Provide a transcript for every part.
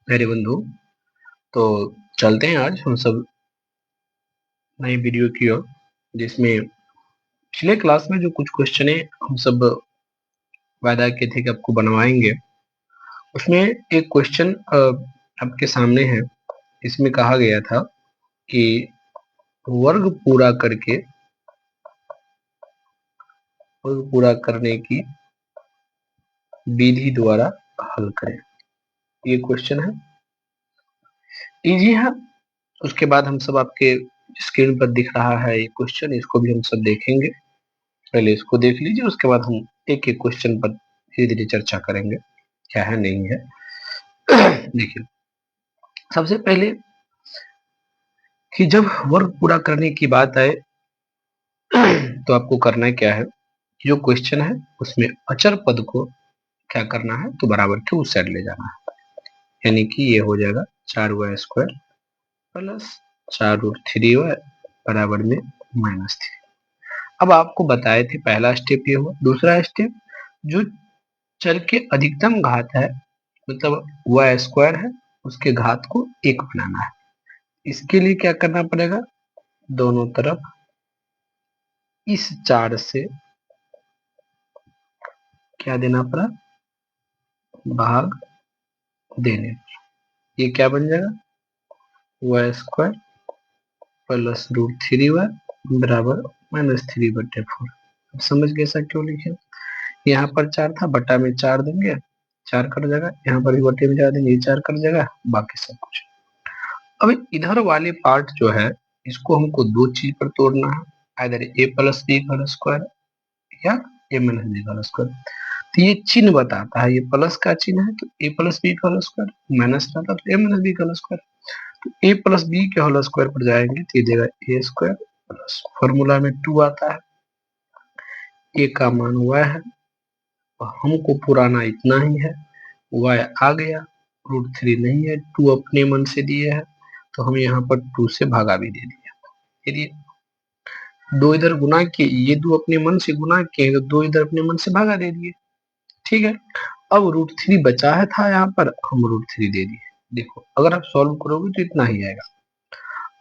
मेरे बंधु, तो चलते हैं आज हम सब नई वीडियो की ओर, जिसमें पिछले क्लास में जो कुछ क्वेश्चन हम सब वादा किए थे कि आपको बनवाएंगे, उसमें एक क्वेश्चन आपके सामने है। इसमें कहा गया था कि वर्ग पूरा करने की विधि द्वारा हल करें। ये क्वेश्चन है, इजी है। उसके बाद हम सब आपके स्क्रीन पर दिख रहा है ये क्वेश्चन, इसको भी हम सब देखेंगे। पहले इसको देख लीजिए, उसके बाद हम एक एक क्वेश्चन पर धीरे धीरे चर्चा करेंगे, क्या है नहीं है। देखिए, सबसे पहले कि जब वर्ग पूरा करने की बात आए तो आपको करना क्या है, जो क्वेश्चन है उसमें अचर पद को क्या करना है, तो बराबर के उस साइड ले जाना है। यानी कि ये हो जाएगा 4y² प्लस 4√3y बराबर में -3। अब आपको बताए थे पहला स्टेप ये हुआ। दूसरा स्टेप, जो चर के अधिकतम घात है, मतलब y² है, उसके घात को 1 बनाना है। इसके लिए क्या करना पड़ेगा, दोनों तरफ इस 4 से क्या देना पड़ा, भाग देने। ये क्या बन जाएगा, y² प्लस √3y बराबर -3/4। अब समझ गए ऐसा क्यों लिखे। यहाँ पर 4 था, बटा में 4 देंगे, 4 कट जाएगा। यहाँ पर भी बटे में 4 देंगे, 4 कट जाएगा, बाकी सब कुछ। अब इधर वाले पार्ट जो है, इसको हमको दो चीज पर तोड़ना है, आइदर a+b² या a-b²। तो ये चिन्ह बताता है, ये प्लस का चिन्ह है तो a+b², माइनस रहता तो a-b²। तो a+b के होल स्क्वायर पर जाएंगे तो ये देगा a² प्लस फॉर्मूला में 2 आता है, a का मान y है, हमको पुराना इतना ही है, y आ गया, √3 नहीं है, 2 अपने मन से दिए है, तो हम यहाँ पर 2 से भागा भी दे दिया। यदि 2 इधर गुना किए, ये 2 अपने मन से गुना किए तो 2 इधर अपने मन से भागा दे दिए। ठीक है, अब √3 बचा है था यहाँ पर, हम √3 दे दिए। देखो, अगर आप सॉल्व करोगे तो इतना ही आएगा।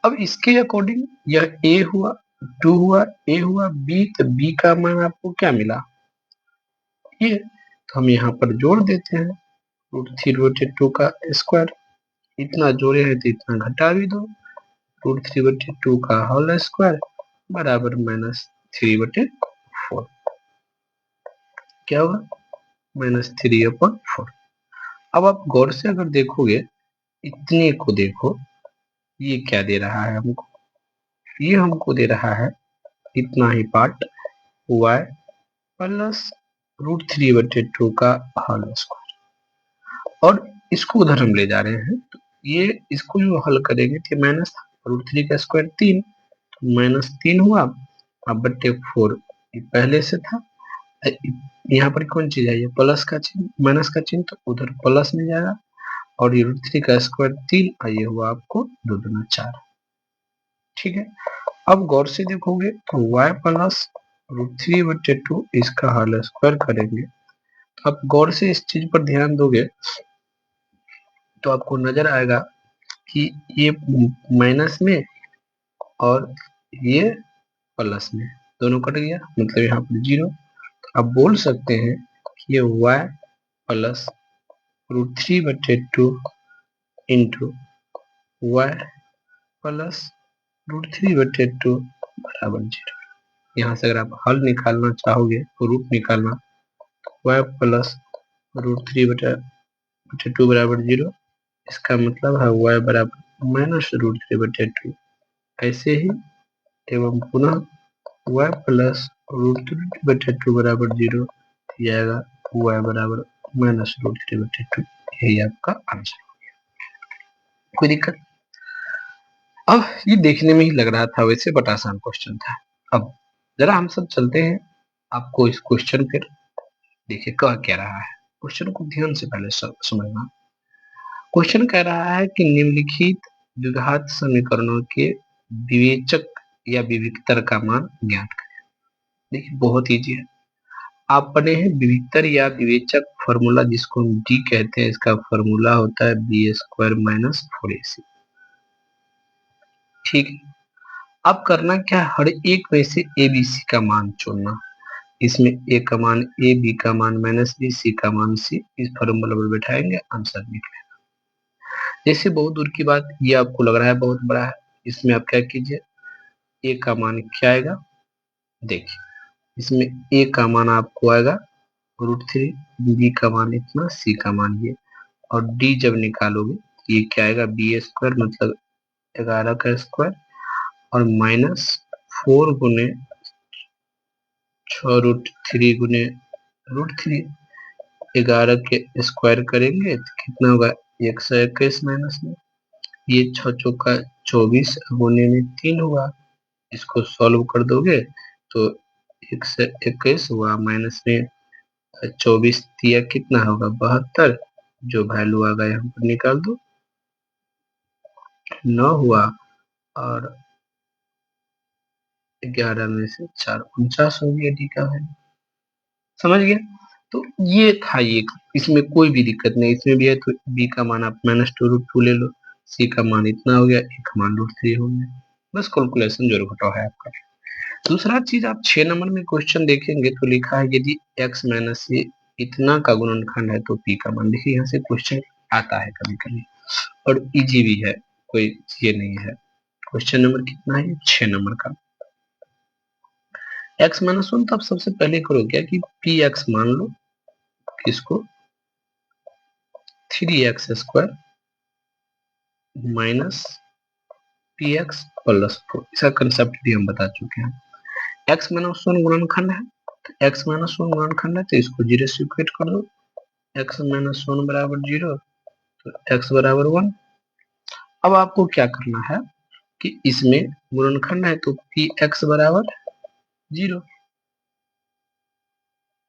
अब इसके अकॉर्डिंग यह a हुआ, 2 हुआ, a हुआ, b, तो b का मान आपको क्या मिला, ये। तो हम यहाँ पर जोड़ देते हैं, √3/2 का स्क्वायर, इतना जोड़े हैं तो इतना घटा भी दो, √3/2 का होल स्क्वायर बराबर -3/4। क्या होगा, -3/4। अब आप गौर से अगर देखोगे, इतने को देखो, ये क्या दे रहा है हमको, ये हमको दे रहा है इतना ही पार्ट y प्लस √3/2 का होल स्क्वायर, और इसको उधर हम ले जा रहे हैं। तो ये इसको जो हल करेंगे तो माइनस √3 का स्क्वायर 3, -3 हुआ, अब /4 ये पहले से था। यहाँ पर कौन चीज है, ये प्लस का चिन्ह, माइनस का चिन्ह, तो उधर प्लस में जाएगा, और ये √3 का स्क्वायर 3, ये हुआ आपको 2 दूना 4। ठीक है, अब गौर से देखोगे तो y प्लस √3/2 इसका होल स्क्वायर करेंगे। अब गौर से इस चीज पर ध्यान दोगे तो आपको नजर आएगा कि ये माइनस में और ये प्लस में, दोनों कट गया, मतलब यहाँ पर 0। आप बोल सकते हैं कि ये y plus √3/2 into y plus √3/2 बराबर 0। यहाँ से अगर आप हल निकालना चाहोगे, रूट निकालना, y प्लस √3/2 बराबर 0, इसका मतलब है y बराबर -√3/2। ऐसे ही एवं पुनः y प्लस √3/2 बराबर 0 आएगा, y बराबर -√3/2। यही आपका आंसर। कोई दिक्कत? अब ये देखने में ही लग रहा था वैसे, बट आसान क्वेश्चन था। अब जरा हम सब चलते हैं, आपको इस क्वेश्चन पर देखिए कह क्या रहा है। क्वेश्चन को ध्यान से पहले समझना। क्वेश्चन कह रहा है कि निम्नलिखित द्विघात समीकरणों के विवेचक या विविक्तर का मान ज्ञात करें। देखिए, बहुत इजी है। आपने है विवितर या विवेचक फॉर्मूला जिसको हम डी कहते हैं, इसका फॉर्मूला होता है बी स्क्वायर माइनस 4ac। ठीक है, अब करना क्या है, हर एक में से ए बी सी का मान चुनना। इसमें ए का मान ए, बी का मान माइनस बी, सी का मान सी, इस फॉर्मूला पर बैठाएंगे, आंसर निकलेगा। जैसे बहुत दूर की बात, ये आपको लग रहा है बहुत बड़ा है, इसमें आप क्या कीजिए, ए का मान क्या आएगा, देखिए इसमें ए का मान आपको आएगा √3, बी का मान इतना, सी का मान ये, और डी जब निकालोगे ये क्या आएगा, बी स्क्वायर मतलब 11 का स्क्वायर और माइनस 4 गुने 6√3 गुने √3, 11 के स्क्वायर करेंगे तो कितना होगा, 121 माइनस में, ये 6 चौका 24 गुने में 3 हुआ, इसको सॉल्व कर दोगे तो 121 हुआ, माइनस में 24 दिया कितना होगा 72, जो वैल्यू आ गया यहाँ पर निकाल दो, 9 हुआ, और 11 में से 4 49 हो गया डी का वैल्यू। समझ गया, तो ये था ये, इसमें कोई भी दिक्कत नहीं, इसमें भी है तो बी का मान आप -2√2 ले लो, सी का मान इतना हो गया, ए का मान √3 हो गया, बस कैलकुलेशन जोड़ घटाव है आपका। दूसरा चीज आप 6 नंबर में क्वेश्चन देखेंगे तो लिखा है यदि x माइनस ए इतना का गुणनखंड है तो p का मान, देखिए यहाँ से क्वेश्चन आता है कभी कभी और इजी भी है, कोई ये नहीं है। क्वेश्चन नंबर कितना है, 6 नंबर का। x माइनस 1 तो आप सबसे पहले करो क्या कि px मान लो, किसको 3x square minus px plus 4, इसका कंसेप्ट भी हम बता चुके हैं। x माइनस 1 गुणनखंड है, x माइनस 1 गुणनखंड है तो इसको 0 से इक्वेट कर दो, x माइनस 1 बराबर 0 तो x बराबर 1। अब आपको क्या करना है कि इसमें गुणनखंड है तो px बराबर 0,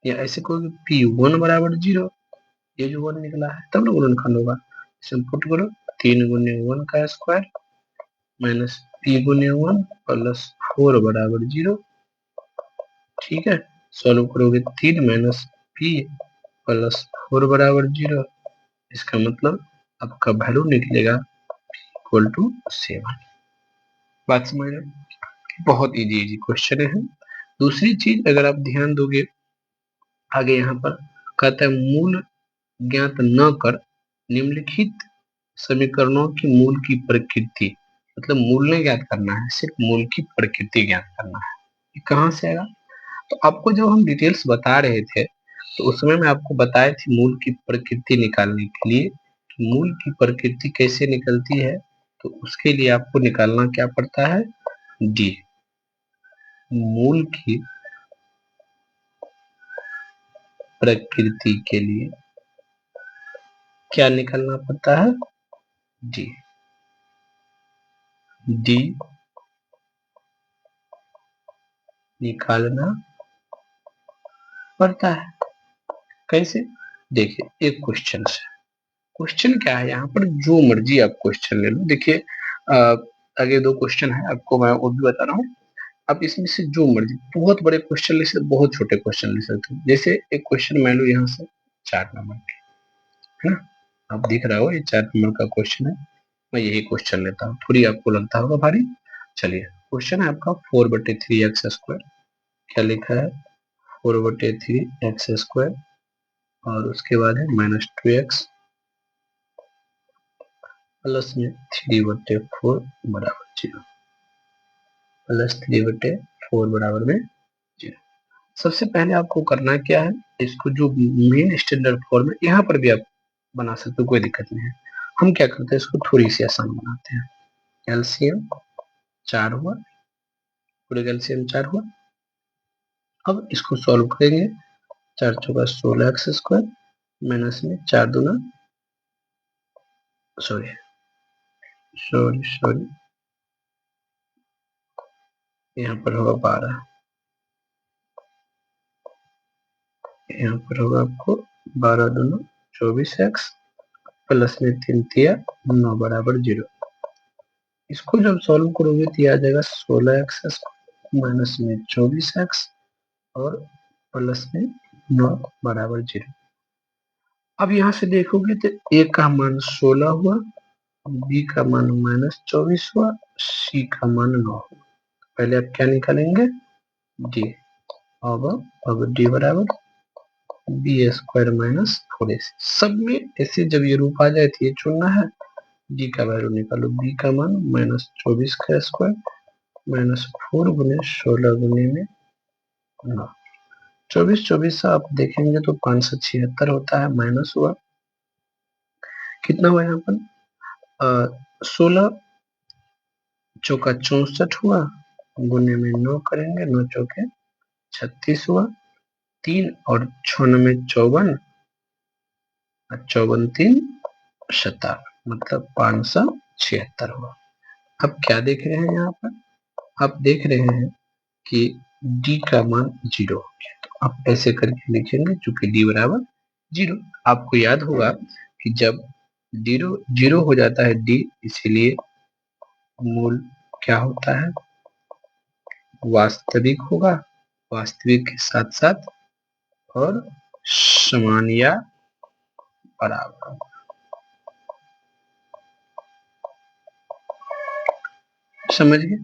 या ऐसे कोई p1 बराबर 0, ये जो 1 निकला है तब ना गुणनखंड होगा, इसे पुट करो, 3 गुने 1 का स्क्वायर माइनस p गुने 1 प्लस 4 बराबर 0। ठीक है, सॉल्व करोगे 3 माइनस p प्लस 4 बराबर 0, इसका मतलब आपका वैल्यू निकलेगा इक्वल टू 7। बात समझ रहे, बहुत इजी क्वेश्चन है। दूसरी चीज अगर आप ध्यान दोगे आगे यहाँ पर कहता है मूल ज्ञात न कर निम्नलिखित समीकरणों की मूल की प्रकृति, मतलब मूल नहीं ज्ञात करना है, सिर्फ मूल की प्रकृति ज्ञात करना है। ये कहाँ से आएगा, तो आपको जब हम डिटेल्स बता रहे थे तो उस समय मैं आपको बताए थे मूल की प्रकृति निकालने के लिए, मूल की प्रकृति कैसे निकलती है, तो उसके लिए आपको निकालना क्या पड़ता है, डी, मूल की प्रकृति के लिए क्या निकालना पड़ता है, डी, डी निकालना पड़ता है। कैसे, देखिए एक क्वेश्चन से, क्वेश्चन क्या है यहाँ पर, जो मर्जी आप क्वेश्चन ले लो, देखिए आगे 2 क्वेश्चन है आपको मैं वो भी बता रहा हूँ, आप इसमें से जो मर्जी बहुत बड़े क्वेश्चन ले सकते, बहुत छोटे क्वेश्चन ले सकते हो। जैसे एक क्वेश्चन मान लो यहाँ से 4 नंबर है ना, आप दिख रहा हो ये 4 नंबर का क्वेश्चन है, मैं यही क्वेश्चन लेता हूँ, थोड़ी आपको लगता होगा भारी। चलिए क्वेश्चन है आपका 4/3 x स्क्वायर, क्या लिखा है 4/3 x स्क्वायर, और उसके बाद है -2x प्लस में 3/4 बराबर 0, प्लस 3/4 बराबर में 0। सबसे पहले आपको करना क्या है, इसको जो मेन स्टैंडर्ड फॉर्म है यहाँ पर भी आप बना सकते हो, कोई दिक्कत नहीं है। हम क्या करते हैं, इसको थोड़ी सी आसान बनाते हैं। एलसीएम 4 हुआ, पूरे एलसीएम 4 हुआ। अब इसको सॉल्व करेंगे, 4 चौका 16x स्क्वायर माइनस में 4 दूना सॉरी यहाँ पर होगा 12, यहाँ पर होगा आपको 12 दूना 24x प्लस में 3 तिया 9 बराबर 0। इसको जब सॉल्व करोगे तो आ जाएगा 16x माइनस में 24x और प्लस में नॉट बराबर 0। अब यहाँ से देखोगे तो ए का मान 16 हुआ, बी का मान -24 हुआ, सी का मान 9 हुआ। पहले आप क्या निकालेंगे? डी। अब डी बराबर बी स्क्वायर माइनस 4ac। सब में ऐसे जब ये रूप आ जाए तो ये चुनना है, डी का वैल्यू निकालो। बी का मान -24 का स्क्वायर -4 गुने 16 गुने में 9। 24 से आप देखेंगे तो 576 होता है, माइनस हुआ कितना हुआ यहाँ पर 16 चौका 64 हुआ, गुने में 9 करेंगे, 9 चौके 36 हुआ, 3 और 6 में 54, 54 3 57, मतलब 576 हुआ। अब क्या देख रहे हैं यहाँ पर? आप देख रहे हैं कि d का मान 0 हो गया, तो आप ऐसे करके लिखेंगे चूंकि d बराबर 0। आपको याद होगा कि जब 0 हो जाता है d, इसीलिए मूल क्या होता है? वास्तविक होगा, वास्तविक के साथ साथ और समान या बराबर। समझ गए?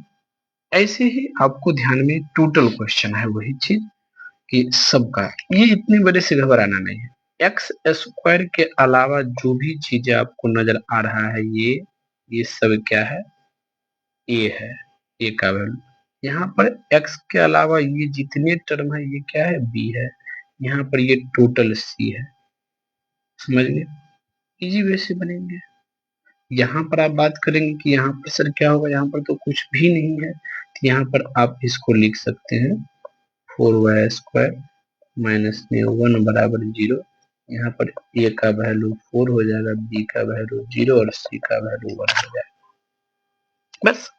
ऐसे ही आपको ध्यान में टोटल क्वेश्चन है, वही चीज कि सबका, ये इतने बड़े से घबराना नहीं है। एक्स स्क्वायर के अलावा जो भी चीजें आपको नजर आ रहा है, ये सब क्या है? ए है, ए का वैल्यू। यहाँ पर एक्स के अलावा ये जितने टर्म है ये क्या है? बी है। यहाँ पर ये टोटल सी है। समझ गए? इजी वे से बनेंगे। यहाँ पर आप बात करेंगे कि यहाँ पर सर क्या होगा, यहाँ पर तो कुछ भी नहीं है, तो यहाँ पर आप इसको लिख सकते हैं 4y स्क्वायर माइनस में 1 बराबर 0। यहाँ पर ए का वैल्यू 4 हो जाएगा, बी का वैल्यू 0 और सी का वैल्यू 1 हो जाएगा। बस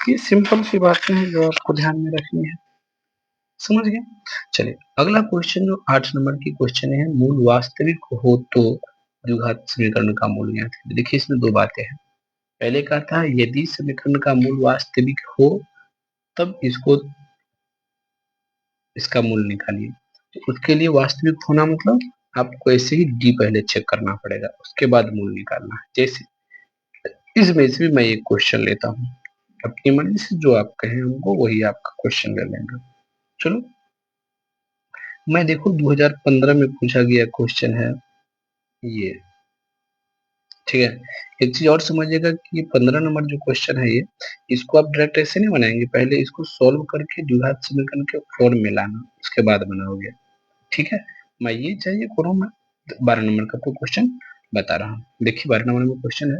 ये सिंपल सी बातें हैं जो आपको ध्यान में रखनी है। समझ गए? चलिए अगला क्वेश्चन जो 8 नंबर की क्वेश्चन है, मूल वास्तविक हो तो द्विघात समीकरण का मूल ज्ञात है। देखिए इसमें दो बातें हैं। पहले कहा था यदि समीकरण का मूल वास्तविक हो तब इसका मूल निकालिए। तो उसके लिए वास्तविक होना मतलब आपको ऐसे ही डी पहले चेक करना पड़ेगा, उसके बाद मूल निकालना है। जैसे इसमें से भी मैं एक क्वेश्चन लेता हूँ, अपनी मर्जी से जो आप कहें हमको वही आपका क्वेश्चन ले लेंगे। चलो मैं देखो 2015 में पूछा गया क्वेश्चन है ये, ठीक है। एक चीज और समझिएगा कि 15 नंबर जो क्वेश्चन है ये, इसको आप डायरेक्ट ऐसे नहीं बनाएंगे, पहले इसको सॉल्व करके द्विघात समीकरण के फॉर्म में लाना, उसके बाद बनाओगे। ठीक है, मैं ये चाहिए करो, मैं 12 नंबर का आपको क्वेश्चन बता रहा हूँ। देखिए 12 नंबर में क्वेश्चन है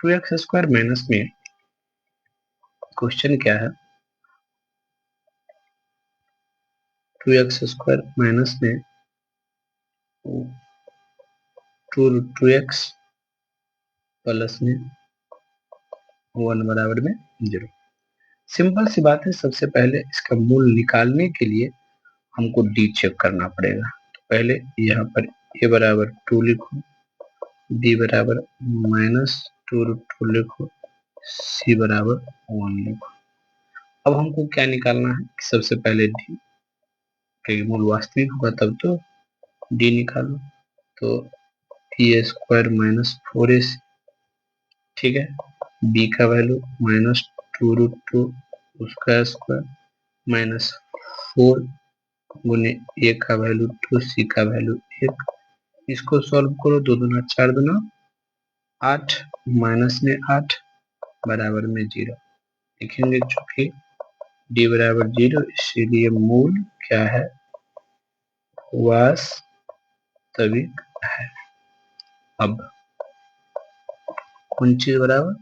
2x स्क्वायर माइनस में, क्वेश्चन क्या है 2x स्क्वायर माइनस में 2x प्लस में 1 बराबर में 0। सिंपल सी बात है, सबसे पहले इसका मूल निकालने के लिए हमको डी चेक करना पड़ेगा। तो पहले यहाँ पर ए बराबर 2 लिखो, बी बराबर -2√2 लिखो, सी बराबर 1 लिखो। अब हमको क्या निकालना है? सबसे पहले डी, क्योंकि मूल वास्तविक होगा तब तो डी निकालो। तो ए स्क्वायर -4ac, ठीक है। बी का वैल्यू -2√2 उसका स्क्वायर -4 गुने ए का वैल्यू 2, सी का वैल्यू 1। इसको सॉल्व करो, 2 दूना 4 दूना 8, माइनस में 8 बराबर में 0 लिखेंगे। चूंकि डी बराबर 0 इसीलिए मूल क्या है? वास्तविक है। अब कौन चीज बराबर?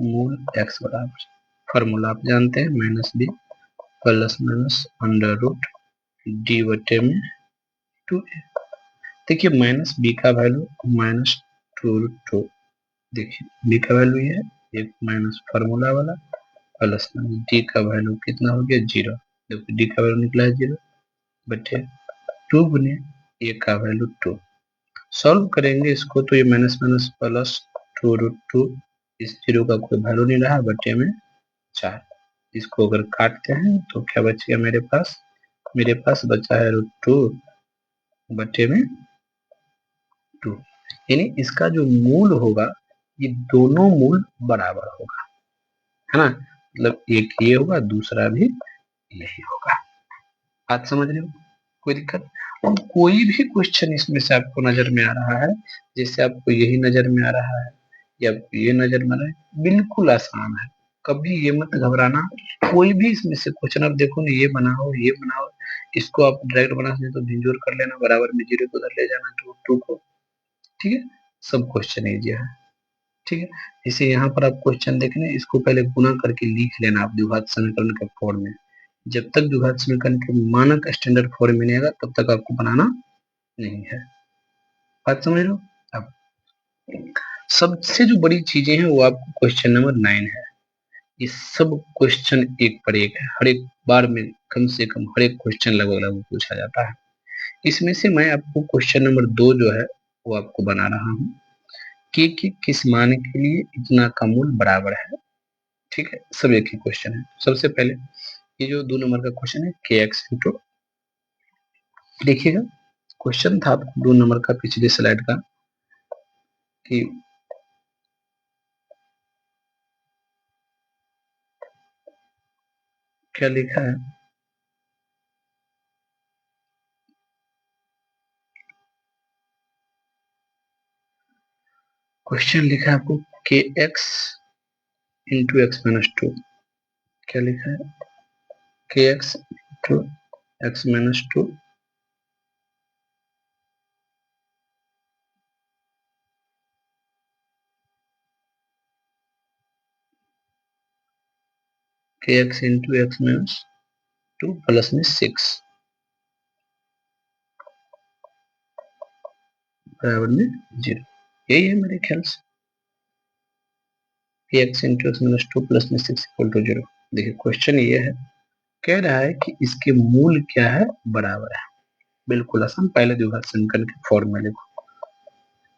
मूल x बराबर, फॉर्मूला आप जानते हैं, -b plus minus under root D बटे में 2a। देखिए माइनस बी का वैल्यू -2√2, देखिए बी का वैल्यू ये है, एक माइनस फॉर्मूला वाला प्लस डी का वैल्यू कितना हो गया 0। देखो डी का वैल्यू निकला है 0 बटे 2 गुने ए का वैल्यू 2। सॉल्व करेंगे इसको तो ये माइनस माइनस प्लस 2√2, इस 0 का कोई वैल्यू नहीं रहा, बटे में 4। इसको अगर काटते हैं तो क्या बचेगा मेरे पास? मेरे पास बचा है √2 बटे में 2, यानी इसका जो मूल होगा ये दोनों मूल बराबर होगा, है ना, मतलब एक ये होगा दूसरा भी यही होगा। बात समझ रहे हो, कोई दिक्कत? और कोई भी क्वेश्चन इसमें से आपको नजर में आ रहा है, जैसे आपको यही नजर में आ रहा है या आपको ये नजर में आ रहा है, बिल्कुल आसान है, कभी ये मत घबराना। कोई भी इसमें से क्वेश्चन आप देखो ना, ये बनाओ ये बनाओ, इसको आप डायरेक्ट बना सकते तो भिंजोर कर लेना, बराबर में जीरो को उधर ले जाना, टू को, ठीक है, सब क्वेश्चन इजी है, ठीक है। इसे यहाँ पर आप क्वेश्चन देख लें, इसको पहले गुना करके लिख लेना आप द्विघात समीकरण के फॉर्म में। जब तक द्विघात समीकरण के मानक स्टैंडर्ड फॉर्म में नहीं आएगा तब तक आपको बनाना नहीं है। बात समझ लो। अब सबसे जो बड़ी चीजें हैं वो आपको क्वेश्चन नंबर 9 है। ये सब क्वेश्चन एक पर एक है, हर एक बार में कम से कम हर एक क्वेश्चन लगभग लगभग पूछा जाता है। इसमें से मैं आपको क्वेश्चन नंबर 2 जो है वो आपको बना रहा हूँ कि किस मान के लिए इतना का मूल बराबर है, ठीक है, सब एक ही क्वेश्चन है। सबसे पहले ये जो 2 नंबर का क्वेश्चन है के एक्स इंटू, देखिएगा क्वेश्चन था 2 नंबर का पिछले स्लाइड का कि क्या लिखा है, क्वेश्चन लिखा है आपको के एक्स इंटू एक्स माइनस 2, क्या लिखा है के एक्स इंटू एक्स माइनस 2 के x into x minus 2 plus में 6 बराबर में 0, यही है मेरे ख्याल से, के x into x minus 2 plus में 6 इक्वल टू 0। देखिए क्वेश्चन ये है, कह रहा है कि इसके मूल क्या है, बराबर है। बिल्कुल आसान, पहले द्विघात समीकरण के फॉर्म में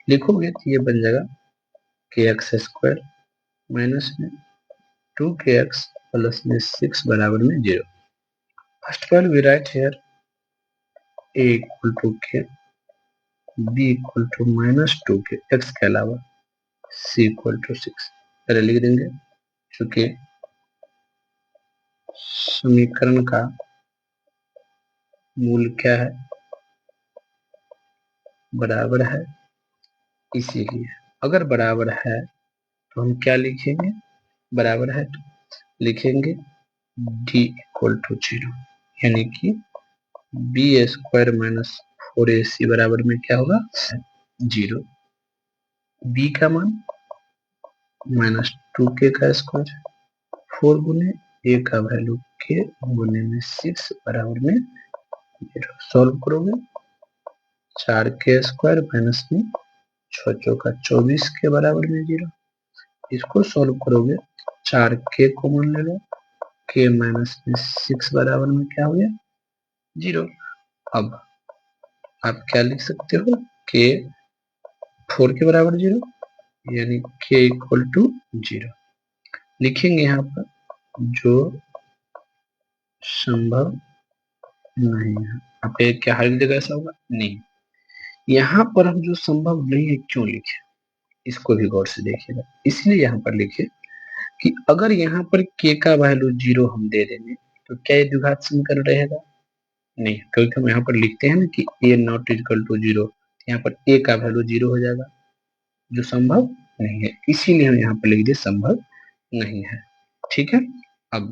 लिखोगे तो ये बन जाएगा के एक्स स्क्वायर माइनस में 2 के एक्स प्लस में 6 बराबर में 0। First one we write here a equal to K, b equal to minus 2 K x के अलावा, c इक्वल टू 6 पहले लिख देंगे, चूंकि समीकरण का मूल क्या है, बराबर है, इसीलिए अगर बराबर है तो हम क्या लिखेंगे, बराबर है तो लिखेंगे d इक्वल टू 0, यानी कि बी स्क्वायर माइनस 4ac बराबर में क्या होगा 0, b का मान माइनस 2k का स्क्वायर, 4 गुने a का वैल्यू k गुने में 6 बराबर में 0। सॉल्व करोगे 4k स्क्वायर माइनस में 6 चौका 24 के बराबर में 0। इसको सॉल्व करोगे 4k कॉमन ले लो, k माइनस में 6 बराबर में क्या हो गया 0। अब आप क्या लिख सकते हो, k 4 के बराबर 0, यानी k इक्वल टू 0 लिखेंगे यहाँ पर, जो संभव नहीं है। आप क्या हर जगह ऐसा होगा नहीं, यहाँ पर हम जो संभव नहीं है क्यों लिखे, इसको भी गौर से देखिएगा। इसलिए यहाँ पर लिखे कि अगर यहाँ पर k का वैल्यू 0 हम दे देंगे तो क्या ये द्विघात समीकरण रहेगा, नहीं, क्योंकि हम यहाँ पर लिखते हैं ना कि a नॉट इक्वल टू 0, यहाँ पर a का वैल्यू 0 हो जाएगा, जो संभव नहीं है, इसीलिए हम यहाँ पर लिख दिए संभव नहीं है, ठीक है। अब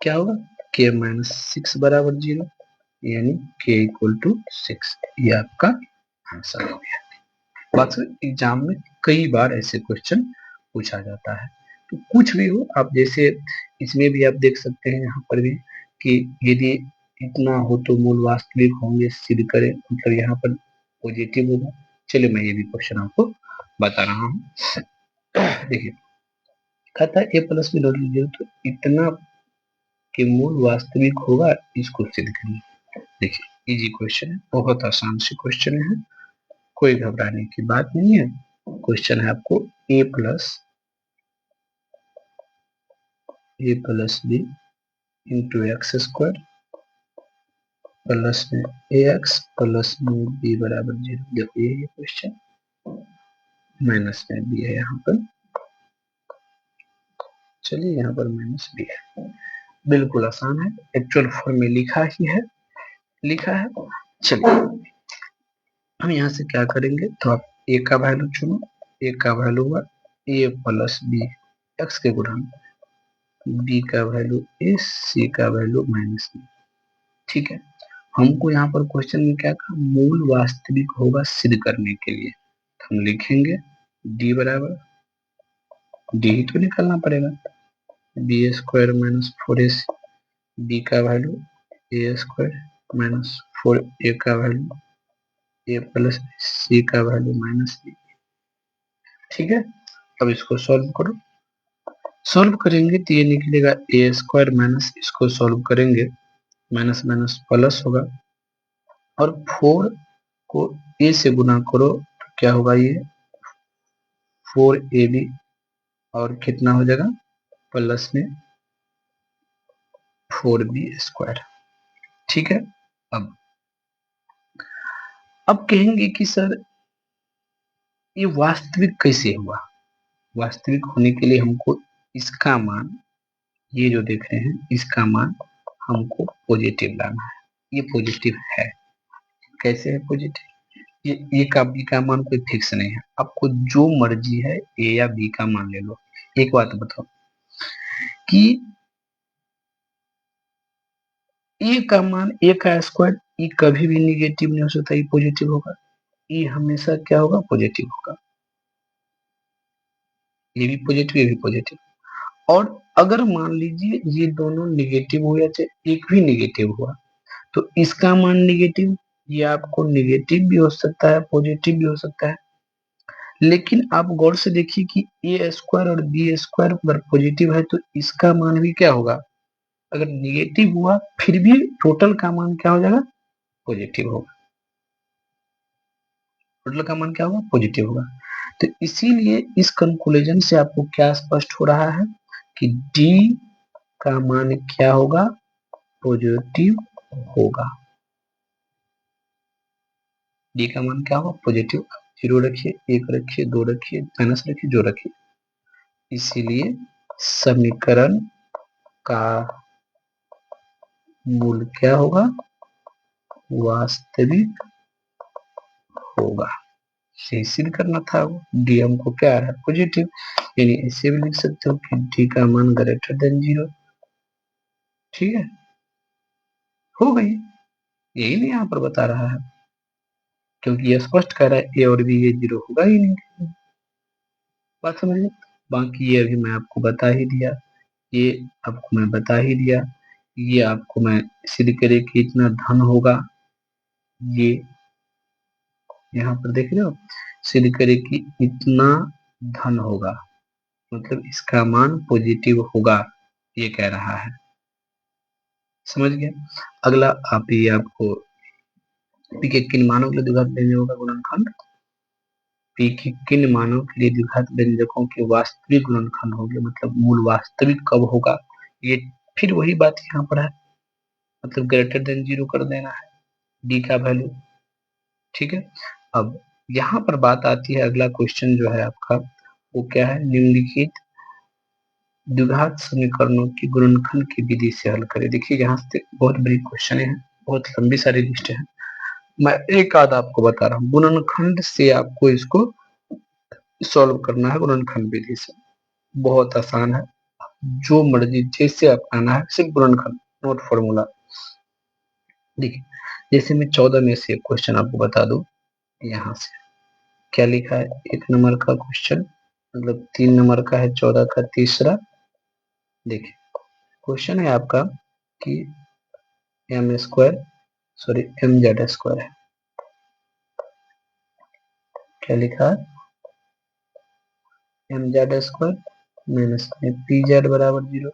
क्या होगा k माइनस 6 बराबर 0, यानी k इक्वल टू 6, ये आपका आंसर हो गया। बात एग्जाम में कई बार ऐसे क्वेश्चन पूछा जाता है, तो कुछ भी हो आप, जैसे इसमें भी आप देख सकते हैं यहाँ पर भी कि यदि इतना हो तो मूल वास्तविक होंगे, सिद्ध करें, मतलब यहाँ पर पॉजिटिव होगा। चलिए मैं ये भी क्वेश्चन आपको बता रहा हूँ। देखिए कहता है a plus B not zero, तो इतना के मूल वास्तविक होगा, इसको सिद्ध करिए। देखिए इजी क्वेश्चन है, बहुत आसान से क्वेश्चन है, कोई घबराने की बात नहीं है। क्वेश्चन है आपको a plus B into X square plus में ए एक्स प्लस में बी बराबर 0। देखो ये क्वेश्चन माइनस में बी है यहाँ पर, चलिए यहाँ पर माइनस बी है, बिल्कुल आसान है, एक्चुअल फॉर्म में लिखा ही है, लिखा है। चलिए हम यहाँ से क्या करेंगे, तो आप ए का वैल्यू चुनो, ए का वैल्यू हुआ ए प्लस बी एक्स के गुणांक, बी का वैल्यू ए, सी का वैल्यू माइनस बी। ठीक है, हमको यहाँ पर क्वेश्चन में क्या कहा, मूल वास्तविक होगा सिद्ध करने के लिए हम लिखेंगे डी बराबर, डी ही तो निकालना पड़ेगा, B square minus 4ac, B का value A square minus 4a का वैल्यू ए प्लस सी का वैल्यू माइनस बी। ठीक है, अब इसको सॉल्व करो, सॉल्व करेंगे तो ये निकलेगा ए स्क्वायर माइनस, इसको सॉल्व करेंगे माइनस माइनस प्लस होगा, और 4 को ए से गुना करो तो क्या होगा, ये 4ab और कितना हो जाएगा प्लस में 4b स्क्वायर। ठीक है, अब कहेंगे कि सर ये वास्तविक कैसे हुआ, वास्तविक होने के लिए हमको इसका मान, ये जो देख रहे हैं इसका मान हमको पॉजिटिव लाना है, ये पॉजिटिव है, कैसे है पॉजिटिव, ये का बी का मान कोई फिक्स नहीं है, आपको जो मर्जी है ए या बी का मान ले लो। एक बात बताओ कि ए का मान, ए का स्क्वायर, ये कभी भी निगेटिव नहीं हो सकता, ये पॉजिटिव होगा, ये हमेशा क्या होगा पॉजिटिव होगा, ये भी पॉजिटिव ये भी पॉजिटिव। और अगर मान लीजिए ये दोनों निगेटिव हो या चाहे एक भी निगेटिव हुआ तो इसका मान निगेटिव, ये आपको निगेटिव भी हो सकता है पॉजिटिव भी हो सकता है, लेकिन आप गौर से देखिए कि ए स्क्वायर और बी स्क्वायर अगर पॉजिटिव है तो इसका मान भी क्या होगा, अगर निगेटिव हुआ फिर भी टोटल का मान क्या हो जाएगा पॉजिटिव होगा, टोटल का मान क्या होगा पॉजिटिव होगा। तो इसीलिए इस कंक्लूजन से आपको क्या स्पष्ट हो रहा है कि डी का मान क्या होगा पॉजिटिव होगा, डी का मान क्या होगा पॉजिटिव, 0 रखिए, 1 रखिए, 2 रखिए, माइनस रखिए, जो रखिए, इसीलिए समीकरण का मूल क्या होगा वास्तविक होगा, यही सिद्ध करना था। डी हमको क्या आ रहा है पॉजिटिव, यानी ऐसे भी लिख सकते हो कि डी का मान ग्रेटर देन 0। ठीक है, हो गई, यही नहीं यहाँ पर बता रहा है, क्योंकि ये स्पष्ट कह रहा है ए और बी ये 0 होगा ही नहीं, बात समझिए। बाकी ये अभी मैं आपको बता ही दिया, ये आपको मैं बता ही दिया, ये आपको मैं सिद्ध करे कि इतना धन होगा, ये यहाँ पर देख रहे हो, सिद्ध करे कि इतना धन होगा, मतलब इसका मान पॉजिटिव होगा, ये कह रहा है, समझ गया। अगला आप ये आपको पी के किन मानों के लिए द्विघात व्यंजकों का गुणनखंड, पी के किन मानों के लिए द्विघात व्यंजकों के वास्तविक गुणनखंड होंगे, मतलब मूल वास्तविक कब होगा, ये फिर वही बात यहाँ पर है, मतलब ग्रेटर देन 0 कर देना है डी का वैल्यू। ठीक है, अब यहाँ पर बात आती है, अगला क्वेश्चन जो है आपका वो क्या है, निम्नलिखित द्विघात समीकरणों की गुणनखंड की विधि से हल करें। देखिए यहाँ से बहुत बड़ी क्वेश्चन है, बहुत लंबी सारी लिस्ट है, मैं एक आध आपको बता रहा हूँ, गुणनखंड से आपको इसको सॉल्व करना है, गुणनखंड विधि से बहुत आसान है, जो मर्जी जैसे अपनाना है, सिर्फ गुणनखंड नोट फॉर्मूला। देखिए जैसे मैं 14 में से एक क्वेश्चन आपको बता दूं, यहाँ से क्या लिखा है, 1 नंबर का क्वेश्चन, मतलब 3 नंबर का है, 14 का तीसरा। देखिए क्वेश्चन है आपका कि M square, sorry M Z square है, क्या लिखा है एम जेड स्क्वायर माइनस में पी जेड बराबर 0।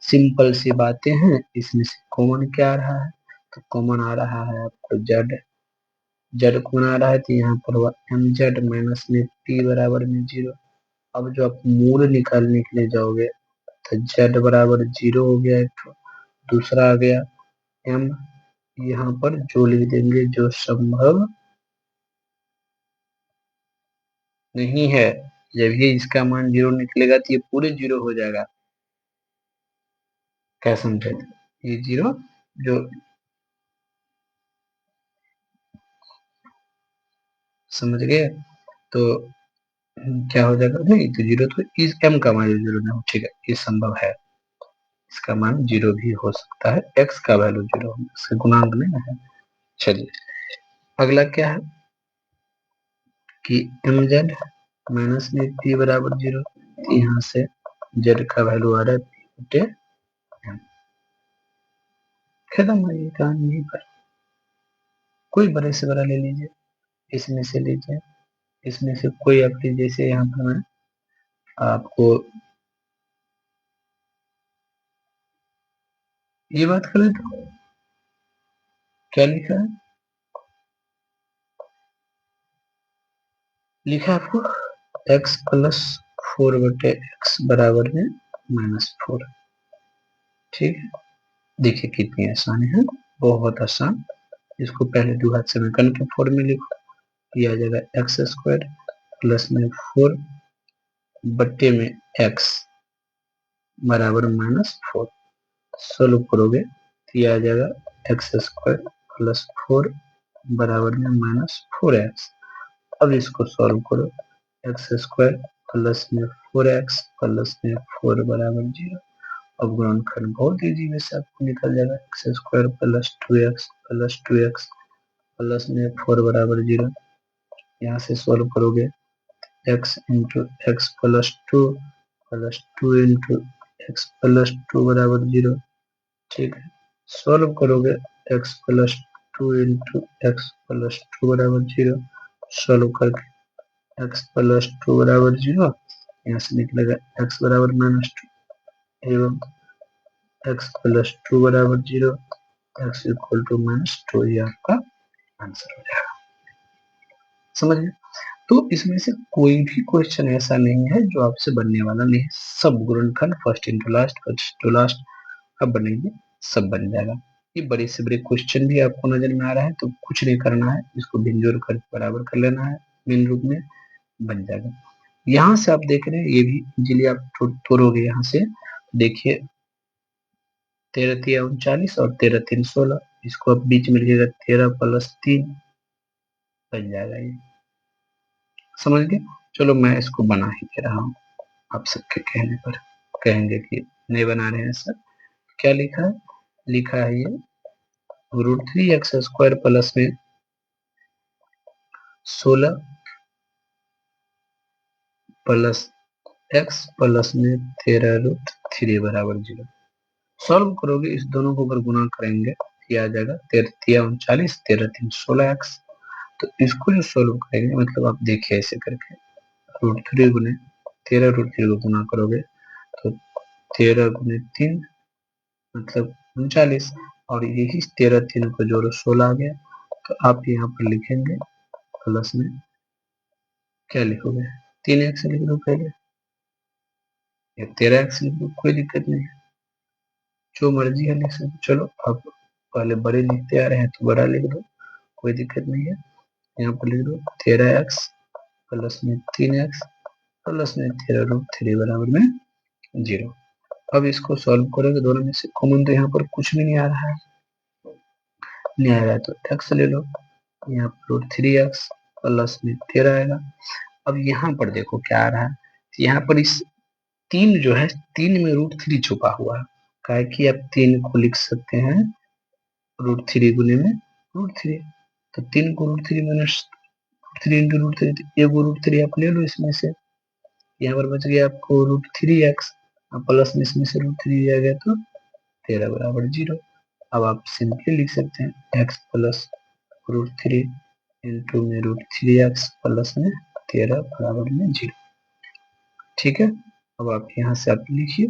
सिंपल सी बातें हैं, इसमें से कॉमन क्या आ रहा है, तो कॉमन आ रहा है आपको जेड, जेड कौन आ रहा है तो यहाँ पर हुआ एम जेड माइनस में पी बराबर में 0। अब जो आप मूल निकालने के लिए जाओगे तो जेड बराबर 0 हो गया एक, दूसरा आ गया एम, यहाँ पर जो लिख देंगे जो संभव नहीं है। जब ये इसका मान 0 निकलेगा तो ये पूरे 0 हो जाएगा। क्या समझे? ये 0 जो समझ गए तो क्या हो जाएगा? नहीं तो 0 तो इस m का मान 0 नहीं हो, ठीक है, ये संभव है। इसका मान 0 भी हो सकता है, x का वैल्यू 0 इसका गुणांक नहीं है। चलिए अगला क्या है कि mz माइनस में p बराबर 0, यहाँ से z का वैल्यू आ रहा है p बटे m। खत्म है ये कहानी यहीं पर। कोई बड़े से बड़ा ले लीजिए, इसमें से लीजिए, इसमें से कोई अपनी, जैसे यहाँ पर मैं आपको ये बात करें तो क्या लिखा है? लिखा है आपको x प्लस 4 बटे एक्स बराबर में -4। ठीक है, देखिए कितनी आसान है, बहुत आसान। इसको पहले दो हाथ से मैं के फॉर्म में लिखो, ये आ जाएगा एक्स स्क्वायर प्लस में 4 बट्टे में x बराबर -4। सोल्व करोगे तो ये आ जाएगा एक्स स्क्वायर प्लस 4 बराबर में -4x। अब इसको सॉल्व करो, एक्स स्क्वायर प्लस में 4x प्लस में 4 बराबर 0। अब गुणनखंड बहुत इजी में से आपको निकल जाएगा, x square plus 2x plus में 4 बराबर 0। यहाँ से सॉल्व करोगे x into x plus 2 into x plus 2 बराबर 0। ठीक है, सॉल्व करोगे x plus 2 into x plus 2 बराबर 0। सॉल्व करके x प्लस 2 बराबर 0, यहाँ से निकलेगा x बराबर -2 एवं x प्लस 2 बराबर 0, x इक्वल टू -2। ये आपका आंसर हो जाएगा। समझ गए? तो इसमें से कोई भी क्वेश्चन ऐसा नहीं है जो आपसे बनने वाला नहीं है। सब गुणनखंड first into last, first to last अब बनेंगे, सब बन जाएगा। ये बड़े से बड़े क्वेश्चन भी आपको नजर में आ रहा है तो कुछ नहीं करना है, इसको भिंजोर कर बराबर कर लेना है, मेन रूप में बन जाएगा। यहाँ से आप देख रहे हैं ये भी इजीली आप तोड़ोगे। यहाँ से देखिए 13 तिया 39 और 13 3 16, इसको अब बीच में लिखिएगा 13 प्लस 3 बन जाएगा ये। समझ गए? चलो मैं इसको बना ही दे रहा हूँ, आप सबके कहने पर। कहेंगे कि नहीं बना रहे हैं सर, क्या लिखा है? लिखा है ये √3x² प्लस में 16 प्लस x प्लस में 13√3 बराबर 0। सॉल्व करोगे, इस दोनों को अगर गुना करेंगे ये आ जाएगा 13 तिया 39, 13 3 16x। तो इसको जो सॉल्व करेंगे, मतलब आप देखिए ऐसे करके √3 गुने 13√3 को गुना करोगे तो 13 गुने 3 मतलब 39, और यही 13 3 को जोड़ो 16 आ गया। तो आप यहाँ पर लिखेंगे प्लस में क्या लिखोगे? 3x लिख दो पहले या 13x लिख दो, कोई दिक्कत नहीं है, जो मर्जी है लिख सकते। चलो आप पहले बड़े लिखते आ रहे हैं तो बड़ा लिख दो, कोई दिक्कत नहीं है। यहाँ पर लिख दो 13x प्लस में 3x प्लस में 13√3 बराबर में 0। अब इसको सॉल्व करोगे, दोनों में से कॉमन तो यहाँ पर कुछ भी नहीं आ रहा है, नहीं आ रहा है तो x ले लो, यहाँ पर √3x प्लस में 13 आएगा। अब यहाँ पर देखो क्या आ रहा है, यहाँ पर इस 3 जो है, 3 में √3 छुपा हुआ है। काहे कि आप 3 को लिख सकते हैं √3 गुने में √3, तो 3 को √3 माइनस 3 इंटू √3, तो एक √3 आप ले लो इसमें से, यहाँ पर बच गया आपको √3x प्लस में इसमें से √3 आ गया तो 13 बराबर 0। अब आप सिंपली लिख सकते हैं x प्लस √3 इंटू में √3x प्लस में 13 बराबर में 0। ठीक है, अब आप यहाँ से आप लिखिए,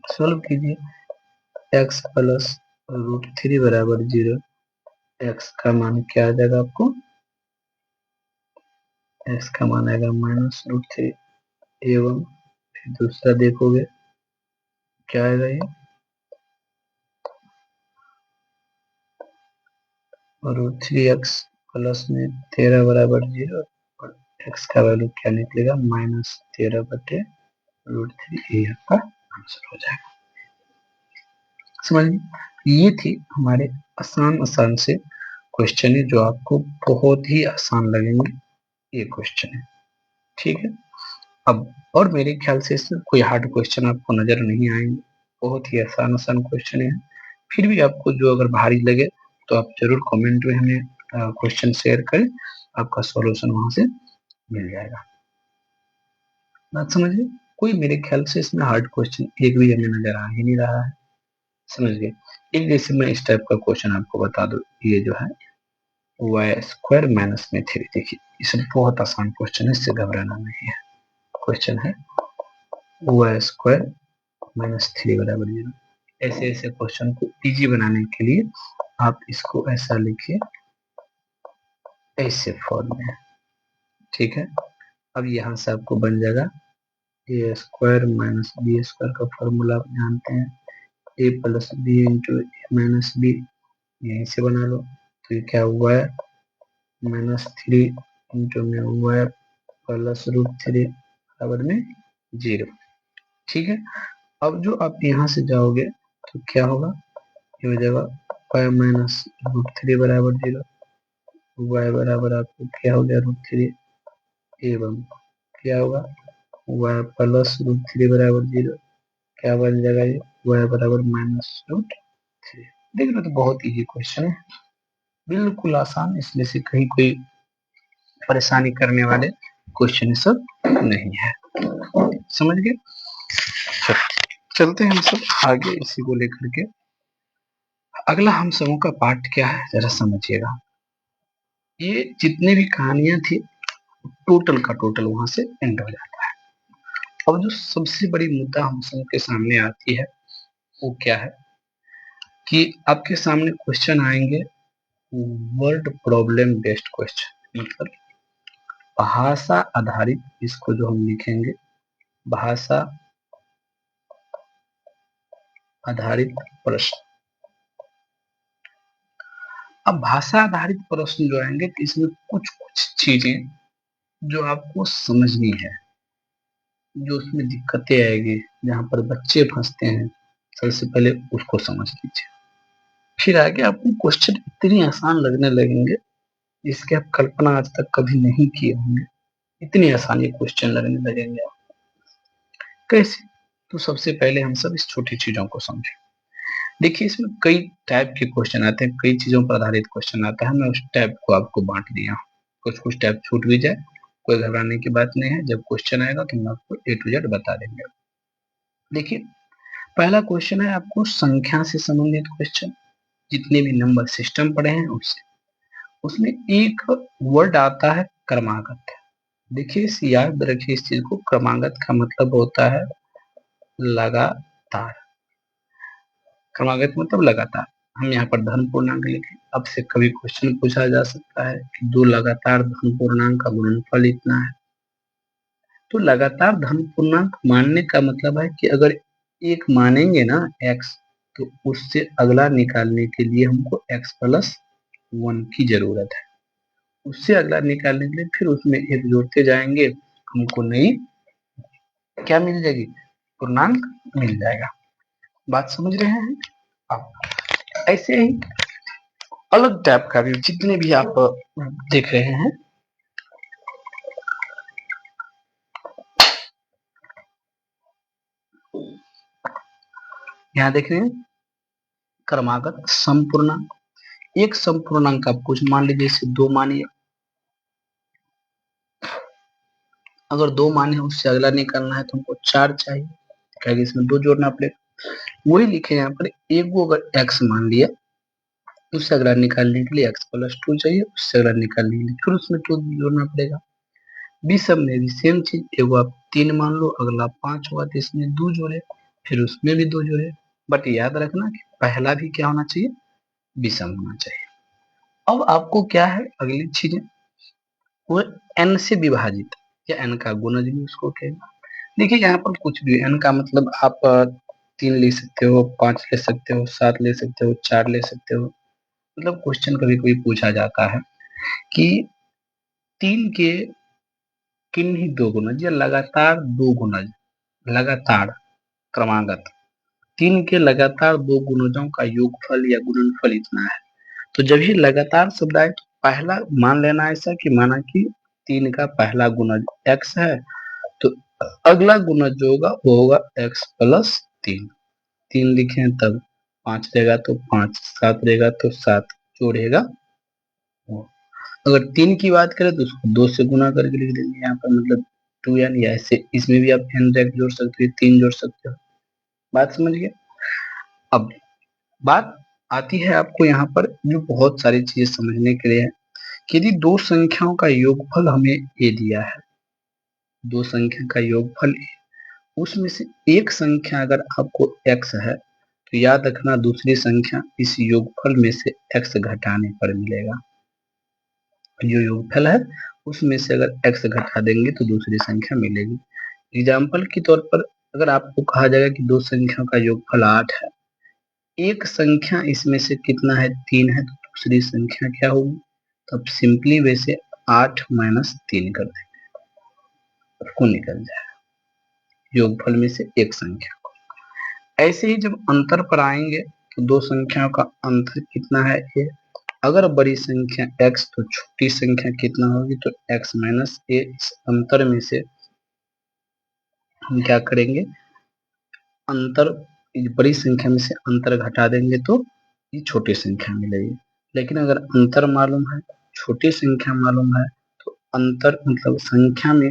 सॉल्व कीजिए, x प्लस √3 बराबर 0, x का मान क्या आ जाएगा आपको? x का मान आएगा -√3 एवं फिर दूसरा देखोगे क्या आएगा, ये रूट 3x प्लस में 13 बराबर 0 और x का वैल्यू क्या निकलेगा -13/√3। ये आपका आंसर हो जाएगा। समझ ये थी हमारे आसान से क्वेश्चन है जो आपको बहुत ही आसान लगेंगे। ये क्वेश्चन है, ठीक है। अब और मेरे ख्याल से इसमें कोई हार्ड क्वेश्चन आपको नजर नहीं आएंगे, बहुत ही आसान क्वेश्चन है। फिर भी आपको जो अगर भारी लगे तो आप जरूर कमेंट में हमें क्वेश्चन शेयर करें, आपका सॉल्यूशन वहां से मिल जाएगा। बात समझिए, कोई मेरे ख्याल से इसमें हार्ड क्वेश्चन एक भी हमें नजर आ ही नहीं रहा है। समझ गए। एक जैसे मैं इस टाइप का क्वेश्चन आपको बता दूं, ये जो है y² माइनस में 3। देखिए इसमें बहुत आसान क्वेश्चन है, इससे घबराना नहीं है। क्वेश्चन है y² माइनस 3 बराबर 0। ऐसे ऐसे क्वेश्चन को इजी बनाने के लिए आप इसको ऐसा लिखिए, ऐसे फॉर्म में, ठीक है। अब यहाँ से आपको बन जाएगा a² माइनस b² का फॉर्मूला आप जानते हैं, a plus B into A minus B, यहीं से बना लो। तो ये क्या हुआ है -3 इंटू में y प्लस √3 बराबर में 0, ठीक है। अब जो आप यहाँ से जाओगे तो क्या होगा, ये हो जाएगा y माइनस √3 बराबर 0, y बराबर आपको क्या हो गया √3 एवं क्या होगा y प्लस √3 बराबर 0, क्या बन जाएगा ये y बराबर -√3। देख लो, तो बहुत इजी क्वेश्चन है, बिल्कुल आसान, इसमें से कहीं कोई परेशानी करने वाले क्वेश्चन सब नहीं है। समझ गए। चलते हैं हम सब आगे इसी को लेकर के। अगला हम सबों का पार्ट क्या है जरा समझिएगा। ये जितने भी कहानियां थी टोटल का टोटल वहां से एंड हो जाता है। अब जो सबसे बड़ी मुद्दा हम सब के सामने आती है वो क्या है कि आपके सामने क्वेश्चन आएंगे वर्ड प्रॉब्लम बेस्ड क्वेश्चन, मतलब भाषा आधारित, इसको जो हम लिखेंगे भाषा आधारित प्रश्न। अब भाषा आधारित प्रश्न जो आएंगे तो इसमें कुछ कुछ चीजें जो आपको समझनी है, जो उसमें दिक्कतें आएगी, जहां पर बच्चे फंसते हैं, सबसे पहले उसको समझ लीजिए। फिर आगे आपको क्वेश्चन इतनी आसान लगने लगेंगे जिसकी आप कल्पना आज तक कभी नहीं किए होंगे, इतनी आसानी क्वेश्चन लगने लगेंगे आप। कैसे? तो सबसे पहले हम सब इस छोटी चीजों को समझें। देखिए इसमें कई टाइप के क्वेश्चन आते हैं, कई चीजों पर आधारित क्वेश्चन आता है, मैं उस टाइप को आपको बांट दिया हूँ। कुछ कुछ टाइप छूट भी जाए कोई घबराने की बात नहीं है, जब क्वेश्चन आएगा तो हम आपको A to Z बता देंगे। देखिए पहला क्वेश्चन है आपको संख्या से संबंधित क्वेश्चन, जितने भी नंबर सिस्टम पढ़े हैं उससे। उसमें एक वर्ड आता है क्रमागत। देखिए याद रखिए इस चीज को, क्रमागत का मतलब होता है लगातार। क्रमागत मतलब लगातार। हम यहाँ पर धन पूर्णांक लिखे, अब से कभी क्वेश्चन पूछा जा सकता है कि दो लगातार धन पूर्णांक का गुणनफल इतना है। तो लगातार धन पूर्णांक मानने का मतलब है कि अगर एक मानेंगे ना x, तो उससे अगला निकालने के लिए हमको x प्लस 1 की जरूरत है। उससे अगला निकालने के लिए फिर उसमें एक जोड़ते जाएंगे, हमको नई क्या मिल जाएगी, पूर्णांक मिल जाएगा। बात समझ रहे हैं आप। ऐसे ही अलग टाइप का भी जितने भी आप देख रहे हैं, यहाँ देख रहे हैं क्रमागत समपूर्णांक। एक समपूर्णांक आप कुछ मान लीजिए, जैसे 2 मानिए, अगर 2 माने उससे अगला निकालना है तो हमको 4 चाहिए, क्योंकि इसमें 2 जोड़ना पड़ेगा। वही लिखे यहाँ पर, एक को अगर x मान लिया, उससे अगला निकालने के लिए x प्लस 2 चाहिए, उससे अगला निकालने के लिए फिर उसमें 2 जोड़ना पड़ेगा। विषम में भी सेम चीज, एगो आप 3 मान लो, अगला 5 हुआ तो इसमें 2 जोड़े, फिर उसमें भी 2 जोड़े। बट याद रखना कि पहला भी क्या होना चाहिए, विषम होना चाहिए। अब आपको क्या है अगली चीजें, वो n से विभाजित या n का गुणज भी उसको कहेगा। देखिए यहाँ पर कुछ भी n का मतलब आप 3 ले सकते हो, 5 ले सकते हो, 7 ले सकते हो, 4 ले सकते हो, मतलब क्वेश्चन कभी कभी पूछा जाता है कि 3 के किन्हीं दो गुणज या लगातार दो गुणज, लगातार क्रमागत 3 के लगातार दो गुणजों का योगफल या गुणनफल इतना है। तो जब ये लगातार शब्द आए तो पहला मान लेना ऐसा कि माना कि 3 का पहला गुणज x है, तो अगला गुणज जो होगा वो होगा x प्लस 3। 3 लिखे तब 5 रहेगा तो 5, 7 रहेगा तो 7, जोड़ेगा। अगर 3 की बात करें तो उसको 2 से गुना करके लिख देंगे यहाँ पर, मतलब 2n, या ऐसे इसमें भी आप n डायरेक्ट जोड़ सकते हो, 3 जोड़ सकते हो। बात समझ गए। अब बात आती है आपको यहाँ पर जो बहुत सारी चीजें समझने के लिए है कि यदि दो संख्याओं का योगफल हमें ए दिया है, दो संख्या का योगफल ए, उसमें से एक संख्या अगर आपको x है तो याद रखना दूसरी संख्या इस योगफल में से x घटाने पर मिलेगा। जो योगफल है उसमें से अगर x घटा देंगे तो दूसरी संख्या मिलेगी। एग्जाम्पल के तौर पर अगर आपको कहा जाएगा कि दो संख्याओं का योगफल 8 है, एक संख्या इसमें से कितना है 3 है, तो दूसरी संख्या क्या होगी, तब सिंपली वैसे 8 माइनस 3 कर देंगे, आपको निकल जाएगा योगफल में से एक संख्या। ऐसे ही जब अंतर पर आएंगे तो दो संख्याओं का अंतर कितना है ए, अगर बड़ी संख्या x तो छोटी संख्या कितना होगी, तो x माइनस ए। इस अंतर में से हम क्या करेंगे, अंतर बड़ी संख्या में से अंतर घटा देंगे तो ये छोटी संख्या मिलेगी। लेकिन अगर अंतर मालूम है, छोटी संख्या मालूम है, तो अंतर मतलब संख्या में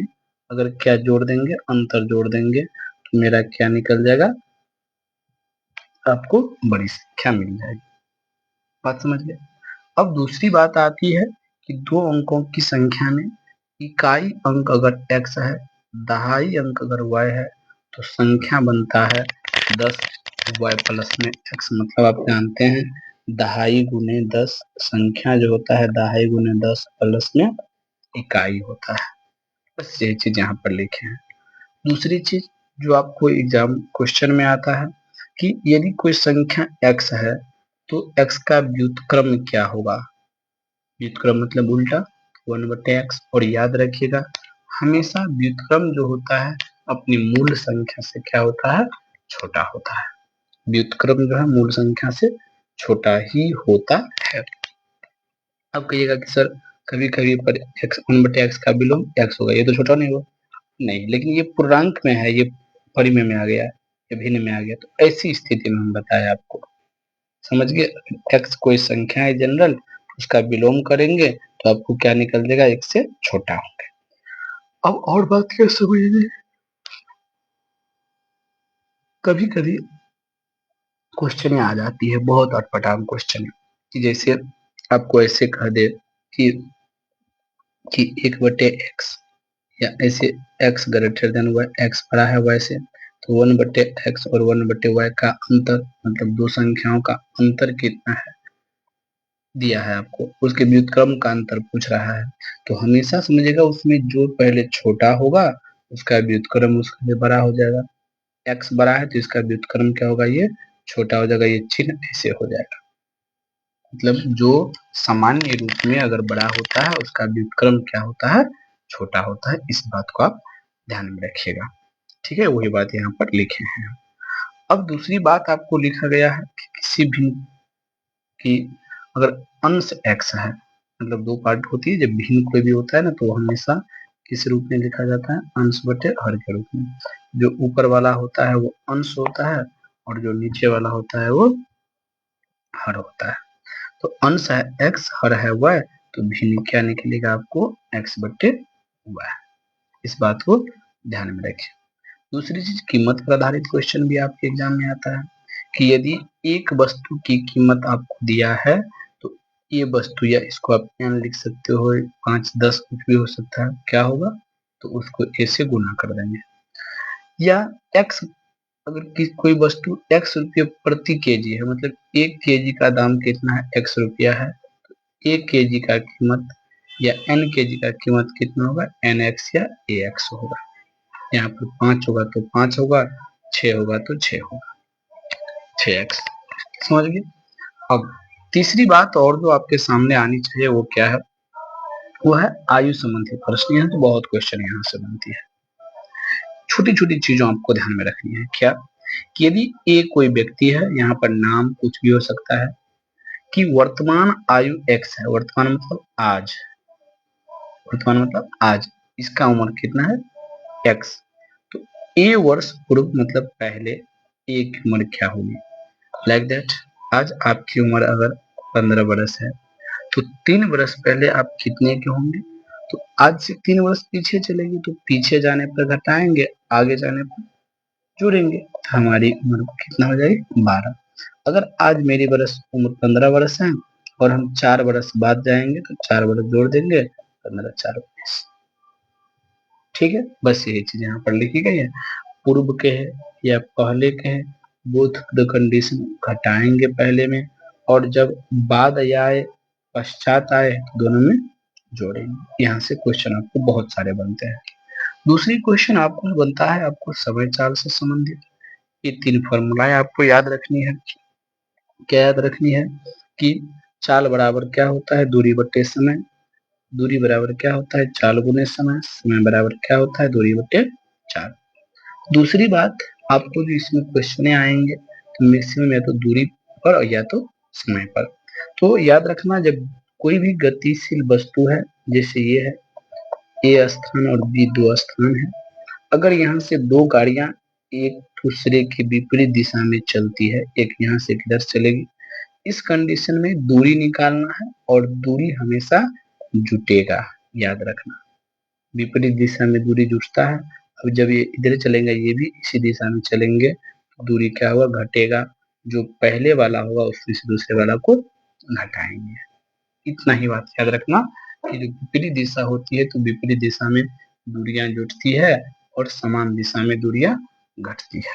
अगर क्या जोड़ देंगे, अंतर जोड़ देंगे, तो मेरा क्या निकल जाएगा, आपको बड़ी संख्या मिल जाएगी। बात समझ गए। अब दूसरी बात आती है कि दो अंकों की संख्या में इकाई अंक अगर x है, दहाई अंक अगर y है, तो संख्या बनता है 10 y प्लस में x। मतलब आप जानते हैं दहाई गुने 10, संख्या जो होता है दहाई गुने 10 प्लस में इकाई होता है। बस यही चीज यहाँ पर लिखे हैं। दूसरी चीज जो आपको एग्जाम क्वेश्चन में आता है कि यदि कोई संख्या x है तो x का व्युत्क्रम क्या होगा। व्युत्क्रम मतलब उल्टा 1/x। और याद रखिएगा हमेशा व्युत्क्रम जो होता है अपनी मूल संख्या से क्या होता है, छोटा होता है। व्युत्क्रम जो है मूल संख्या से छोटा ही होता है। अब कहिएगा कि सर कभी कभी पर x 1/x का विलोम x होगा, ये तो छोटा नहीं होगा। नहीं, लेकिन ये पूर्णांक में है, ये परिमेय में आ गया, ये भिन्न में आ गया, तो ऐसी स्थिति में हम बताए आपको। समझ गए। x कोई संख्या है जनरल, उसका विलोम करेंगे तो आपको क्या निकल जाएगा, x से छोटा होंगे। अब और बात क्या समझिए, कभी कभी क्वेश्चन आ जाती है बहुत अटपटांग क्वेश्चन, कि जैसे आपको ऐसे कह दे कि 1/x, या ऐसे x greater than y, x बड़ा है y से, तो 1/x और 1/y का अंतर मतलब दो संख्याओं का अंतर कितना है दिया है आपको, उसके व्युत्क्रम का अंतर पूछ रहा है। तो हमेशा समझिएगा उसमें जो पहले छोटा होगा उसका व्युत्क्रम उसके लिए बड़ा हो जाएगा। x बड़ा है तो इसका व्युत्क्रम क्या होगा, ये छोटा हो जाएगा, ये चिन्ह ऐसे हो जाएगा। मतलब जो सामान्य रूप में अगर बड़ा होता है उसका व्युत्क्रम क्या होता है, छोटा होता है। इस बात को आप ध्यान में रखिएगा। ठीक है, वही बात यहाँ पर लिखे हैं। अब दूसरी बात आपको लिखा गया है कि किसी भी कि अगर अंश x है, मतलब दो पार्ट होती है, जब भिन्न कोई भी होता है ना तो वो हमेशा किस रूप में लिखा जाता है, अंश बटे हर के रूप में। जो ऊपर वाला होता है वो अंश होता है और जो नीचे वाला होता है वो हर होता है। तो अंश है x, हर है y, तो भिन्न क्या निकलेगा आपको, x बटे y। इस बात को ध्यान में रखें। दूसरी चीज कीमत पर आधारित क्वेश्चन भी आपके एग्जाम में आता है कि यदि एक वस्तु की कीमत आपको दिया है तो ये वस्तु, या इसको आप n लिख सकते हो, 5, 10 कुछ भी हो सकता है, क्या होगा, तो उसको a से गुना कर देंगे। या x, अगर कोई वस्तु x रुपये प्रति केजी है, मतलब 1 केजी का दाम कितना है, x रुपया है, 1 केजी का कीमत या n केजी का कीमत कितना होगा, nx या ax होगा। यहाँ पर 5 होगा तो 5 होगा, 6 होगा तो 6 होगा, 6x। समझ गए। अब तीसरी बात और जो आपके सामने आनी चाहिए वो क्या है, वो है आयु संबंधी प्रश्न। यहाँ तो बहुत क्वेश्चन यहाँ से बनती है। छोटी छोटी चीजों आपको ध्यान में रखनी है। क्या कि यदि ए कोई व्यक्ति है, यहाँ पर नाम कुछ भी हो सकता है, कि वर्तमान आयु एक्स है, वर्तमान मतलब आज, वर्तमान मतलब आज, इसका उम्र कितना है एक्स, तो ए वर्ष पूर्व मतलब पहले ए की उम्र क्या होगी, लाइक दैट। आज आपकी उम्र अगर 15 बरस है तो 3 बरस पहले आप कितने के होंगे, तो आज से 3 वर्ष पीछे चलेगी तो पीछे जाने पर घटाएंगे, आगे जाने पर जोड़ेंगे, तो हमारी उम्र कितना हो जाएगी 12। अगर आज मेरी बरस उम्र 15 बरस है और हम 4 बरस बाद जाएंगे तो 4 बरस जोड़ देंगे, 15 4 22। ठीक है, बस यही चीज यहाँ पर लिखी गई है। पूर्व के है या पहले के है, बोथ द कंडीशन घटाएंगे पहले में, और जब बाद आए पश्चात आए तो दोनों में जोड़ेंगे। यहाँ से क्वेश्चन आपको बहुत सारे बनते हैं। दूसरी क्वेश्चन आपको बनता है आपको समय चाल से संबंधित। ये 3 फॉर्मूलाएं आपको याद रखनी है। क्या याद रखनी है कि चाल बराबर क्या होता है दूरी बटे समय, दूरी बराबर क्या होता है चाल गुने समय, समय बराबर क्या होता है दूरी बटे चाल। दूसरी बात, आपको जो इसमें क्वेश्चन आएंगे तो मैक्सिमम या तो दूरी पर या तो समय पर। तो याद रखना, जब कोई भी गतिशील वस्तु है, जैसे ये है ए स्थान और बी 2 स्थान है, अगर यहाँ से 2 गाड़ियां एक दूसरे के विपरीत दिशा में चलती है, एक यहाँ से किधर चलेगी, इस कंडीशन में दूरी निकालना है और दूरी हमेशा जुटेगा। याद रखना, विपरीत दिशा में दूरी जुटता है। अब जब ये इधर चलेंगे, ये भी इसी दिशा में चलेंगे, तो दूरी क्या होगा घटेगा, जो पहले वाला होगा उससे दूसरे वाला को घटाएंगे। इतना ही बात याद रखना कि जो विपरीत दिशा होती है तो विपरीत दिशा में दूरियां जुटती है और समान दिशा में दूरियां घटती है।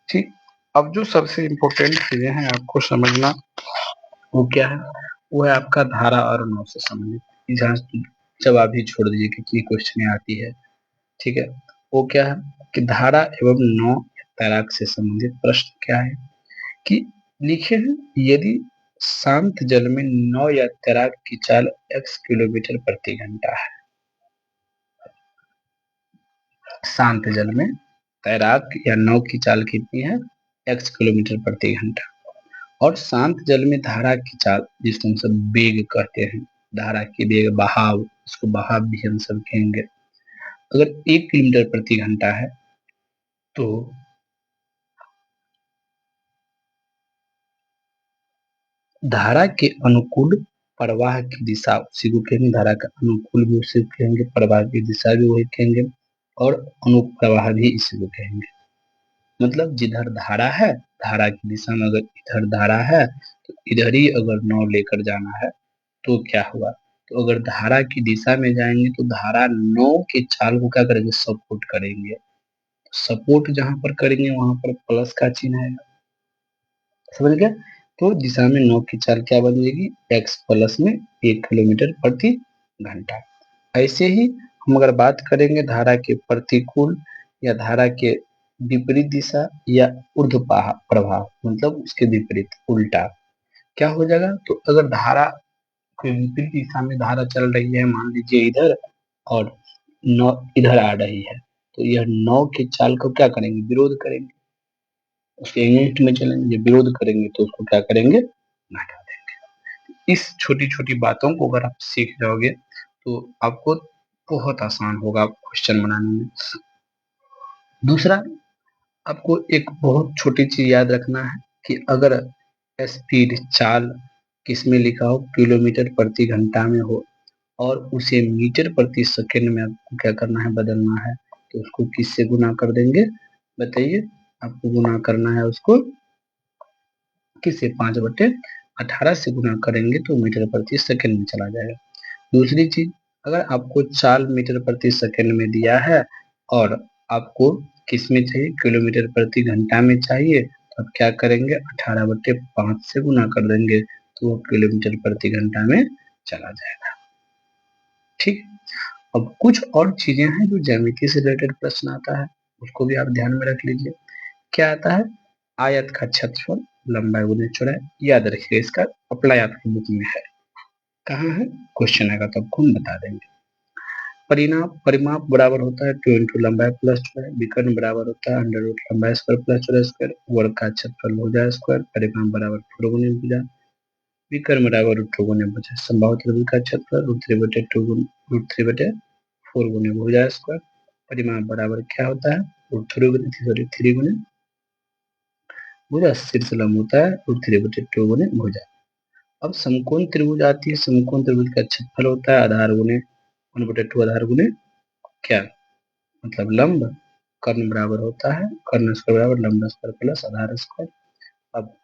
ठीक, अब जो सबसे इम्पोर्टेंट चीजें हैं आपको समझना, वो क्या है, वो है आपका धारा और नौ से संबंधित। जहाँ जवाब ही छोड़ दीजिए कितनी क्वेश्चन आती है। ठीक है, वो क्या है कि धारा एवं नौ तैराक से संबंधित प्रश्न क्या है कि लिखे हैं, यदि शांत जल में नौ या तैराक की चाल x किलोमीटर प्रति घंटा है, शांत जल में तैराक या नौ की चाल कितनी है x किलोमीटर प्रति घंटा, और शांत जल में धारा की चाल जिसको हम सब वेग कहते हैं, धारा की वेग बहाव, इसको बहाव भी हम सब कहेंगे, अगर 1 किलोमीटर प्रति घंटा है तो धारा के अनुकूल प्रवाह की दिशा उसी को कहेंगे, धारा का अनुकूल भी उसी को कहेंगे, प्रवाह की दिशा भी वही कहेंगे, और अनुप्रवाह भी इसी को कहेंगे। मतलब जिधर धारा है, धारा की दिशा में अगर इधर धारा है तो इधर ही अगर नौ लेकर जाना है तो क्या हुआ, तो अगर धारा की दिशा में जाएंगे तो धारा नौ के चाल को क्या करेंगे सपोर्ट करेंगे, सपोर्ट जहां पर करेंगे वहां पर प्लस का चिन्ह है, समझ गया। तो दिशा में नौ की चाल क्या बन जाएगी x प्लस में 1 किलोमीटर प्रति घंटा। ऐसे ही हम अगर बात करेंगे धारा के प्रतिकूल या धारा के विपरीत दिशा या ऊर्ध्व प्रभाव, मतलब उसके विपरीत उल्टा क्या हो जाएगा, तो अगर धारा के विपरीत दिशा में धारा चल रही है, मान लीजिए इधर, और नौ इधर आ रही है, तो यह नौ के चाल को क्या करेंगे विरोध करेंगे, उसके अगेंस्ट में चलेंगे, जब विरोध करेंगे तो उसको क्या करेंगे घटा देंगे। इस छोटी छोटी बातों को अगर आप सीख जाओगे तो आपको बहुत आसान होगा क्वेश्चन बनाने में। दूसरा, आपको एक बहुत छोटी चीज याद रखना है कि अगर स्पीड चाल किसमें लिखा हो किलोमीटर प्रति घंटा में हो और उसे मीटर प्रति सेकंड में आपको क्या करना है बदलना है, तो उसको किससे गुना कर देंगे बताइए, आपको गुना करना है उसको किससे 5/18 से गुना करेंगे तो मीटर प्रति सेकंड में चला जाएगा। दूसरी चीज, अगर आपको चाल मीटर प्रति सेकंड में दिया है और आपको किस में चाहिए किलोमीटर प्रति घंटा में चाहिए, तो आप क्या करेंगे 18/5 से गुना कर देंगे तो वो किलोमीटर प्रति घंटा में चला जाएगा। ठीक, अब कुछ और चीजें हैं जो ज्यामिति से रिलेटेड प्रश्न आता है, उसको भी आप ध्यान में रख लीजिए। क्या आता है, आयत का क्षेत्रफल लंबाई गुने चौड़ाई। याद रखिएगा, इसका अप्लाई आपकी बुक में है। कहाँ है, क्वेश्चन आएगा तो आपको हम बता देंगे। परिमाप बराबर होता है 2 इंटू लंबाई प्लस चौड़ाई। विकर्ण बराबर होता है अंडर रूट लंबाई स्क्वायर प्लस चौड़ाई स्क्वायर। वर्ग का क्षेत्रफल भुजा स्क्वायर। परिमाप बराबर 4 गुने भुजा। विकर्ण बराबर रूट 2 गुने भुजा। संभावित त्रिभुज का क्षेत्रफल रूट 3 गुने भुजा स्क्वायर। परिमाप बराबर क्या होता है, रूट 3 गुने भुजा। शीर्ष लंब होता है रूट 3/2 गुने भुजा। अब समकोण त्रिभुज आती है, समकोण त्रिभुज का क्षेत्रफल होता है आधार गुने 1/2 आधार गुने क्या, मतलब लंब। कर्ण बराबर होता है कर्ण स्क्वायर बराबर लंब स्क्वायर प्लस आधार स्क्वायर। अब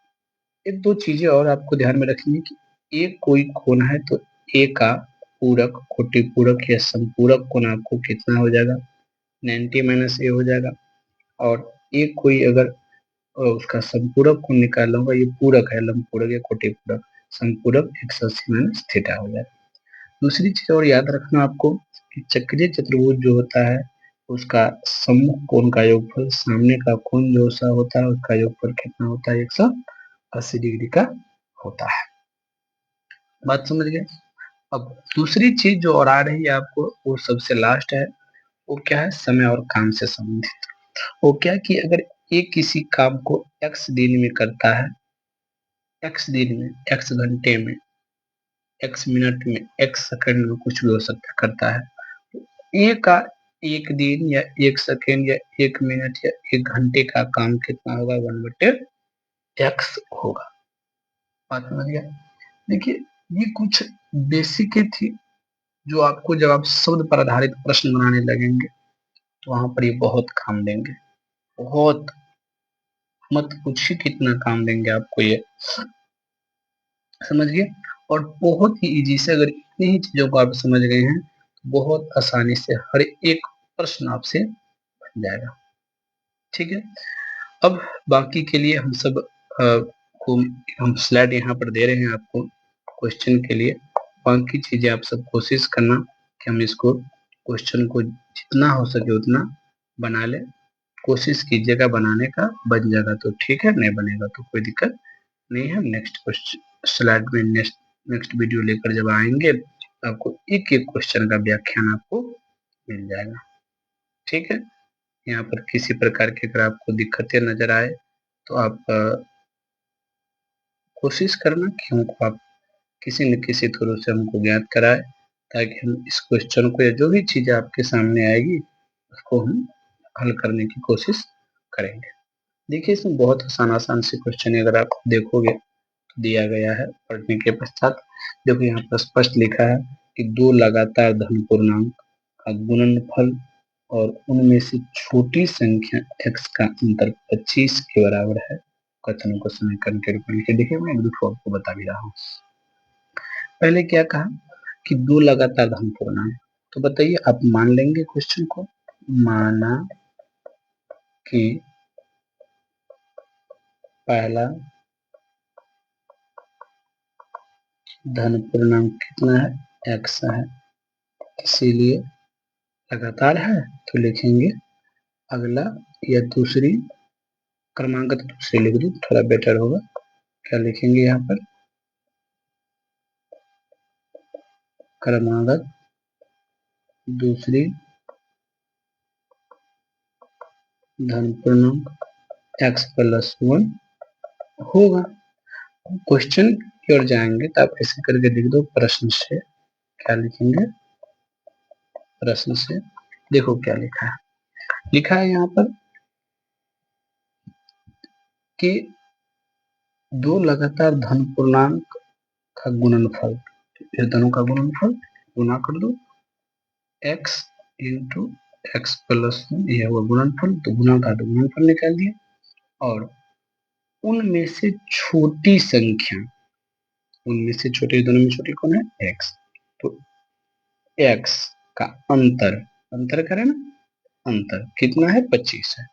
एक दो चीजें और आपको ध्यान में रखनी है कि एक कोई कोण है तो ए का पूरक, कोटि पूरक या संपूरक कोण आपको कितना हो जाएगा, 90 माइनस ए हो जाएगा। और एक कोई अगर उसका संपूरक कोण निकालना होगा, ये पूरक है, लंब पूरक या कोटि पूरक, संपूरक 180 माइनस थीटा हो जाएगा। दूसरी चीज और याद रखना आपको कि चक्रीय चतुर्भुज जो होता है उसका सम्मुख कोण का योगफल सामने का कोण जो सा होता है उसका योगफल कितना होता है, 180 डिग्री का होता है। बात समझ गए। अब दूसरी चीज जो और आ रही है आपको, वो सबसे लास्ट है। वो क्या है, समय और काम से संबंधित। वो क्या कि अगर ये किसी काम को x दिन में करता है, x दिन में, x घंटे में, x मिनट में, x सेकंड में, कुछ भी हो सकता करता है, ए का एक दिन या एक सेकेंड या एक मिनट या एक घंटे का काम कितना होगा, 1/x होगा। बात समझ गया। देखिए ये कुछ बेसिक थी जो आपको जब आप शब्द पर आधारित प्रश्न बनाने लगेंगे तो वहां पर ये बहुत काम देंगे। बहुत, मत पूछिए कितना काम देंगे आपको ये, समझ गए। और बहुत ही इजी से अगर इतनी ही चीजों को आप समझ गए हैं तो बहुत आसानी से हर एक प्रश्न आपसे बन जाएगा। ठीक है। अब बाकी के लिए हम सब को हम स्लाइड यहाँ पर दे रहे हैं आपको क्वेश्चन के लिए। बाकी चीजें आप सब कोशिश करना कि हम इसको क्वेश्चन को जितना हो सके उतना बना ले। कोशिश कीजिएगा बनाने का, बन जाएगा तो ठीक है, नहीं बनेगा तो कोई दिक्कत नहीं है। नेक्स्ट क्वेश्चन स्लाइड में नेक्स्ट वीडियो लेकर जब आएंगे आपको एक एक क्वेश्चन का व्याख्यान आपको मिल जाएगा। ठीक है। यहाँ पर किसी प्रकार की अगर आपको दिक्कतें नजर आए तो आप कोशिश करना कि हमको आप किसी न किसी थ्रू से हमको ज्ञात कराए, ताकि हम इस क्वेश्चन को या जो भी चीजें आपके सामने आएगी उसको हम हल करने की कोशिश करेंगे। देखिए इसमें बहुत आसान आसान से क्वेश्चन अगर आप देखोगे तो दिया गया है। पढ़ने के पश्चात देखो यहाँ पर स्पष्ट लिखा है कि दो लगातार धन पूर्णांक का गुणनफल और उनमें से छोटी संख्या x का अंतर 25 के बराबर है। कथनों को समीकरण के रूप में लिखे। देखिए मैं एक दो आपको बता भी रहा हूँ। पहले क्या कहा कि दो लगातार धन पूर्णांक, तो बताइए आप मान लेंगे क्वेश्चन को। माना कि पहला धन पूर्णांक कितना है, x है, इसीलिए लगातार है तो लिखेंगे अगला, या दूसरी क्रमांक तो दूसरी लिख दो थोड़ा बेटर होगा। क्या लिखेंगे यहाँ पर, क्रमागत दूसरी धन पूर्णांक x+1 होगा। क्वेश्चन की ओर जाएंगे तो आप ऐसे करके लिख दो प्रश्न से। क्या लिखेंगे, प्रश्न से देखो क्या लिखा है। लिखा है यहाँ पर कि दो लगातार धन पूर्णांक का गुणनफल, इस दोनों का गुणनफल गुना कर दो x इंटू x+1, यह हुआ गुणनफल, तो गुना का तो गुणनफल निकाल दिया। और उनमें से छोटी संख्या, उनमें से छोटी, दोनों में छोटी कौन है, x, तो x का अंतर, अंतर करें ना, अंतर कितना है, 25 है।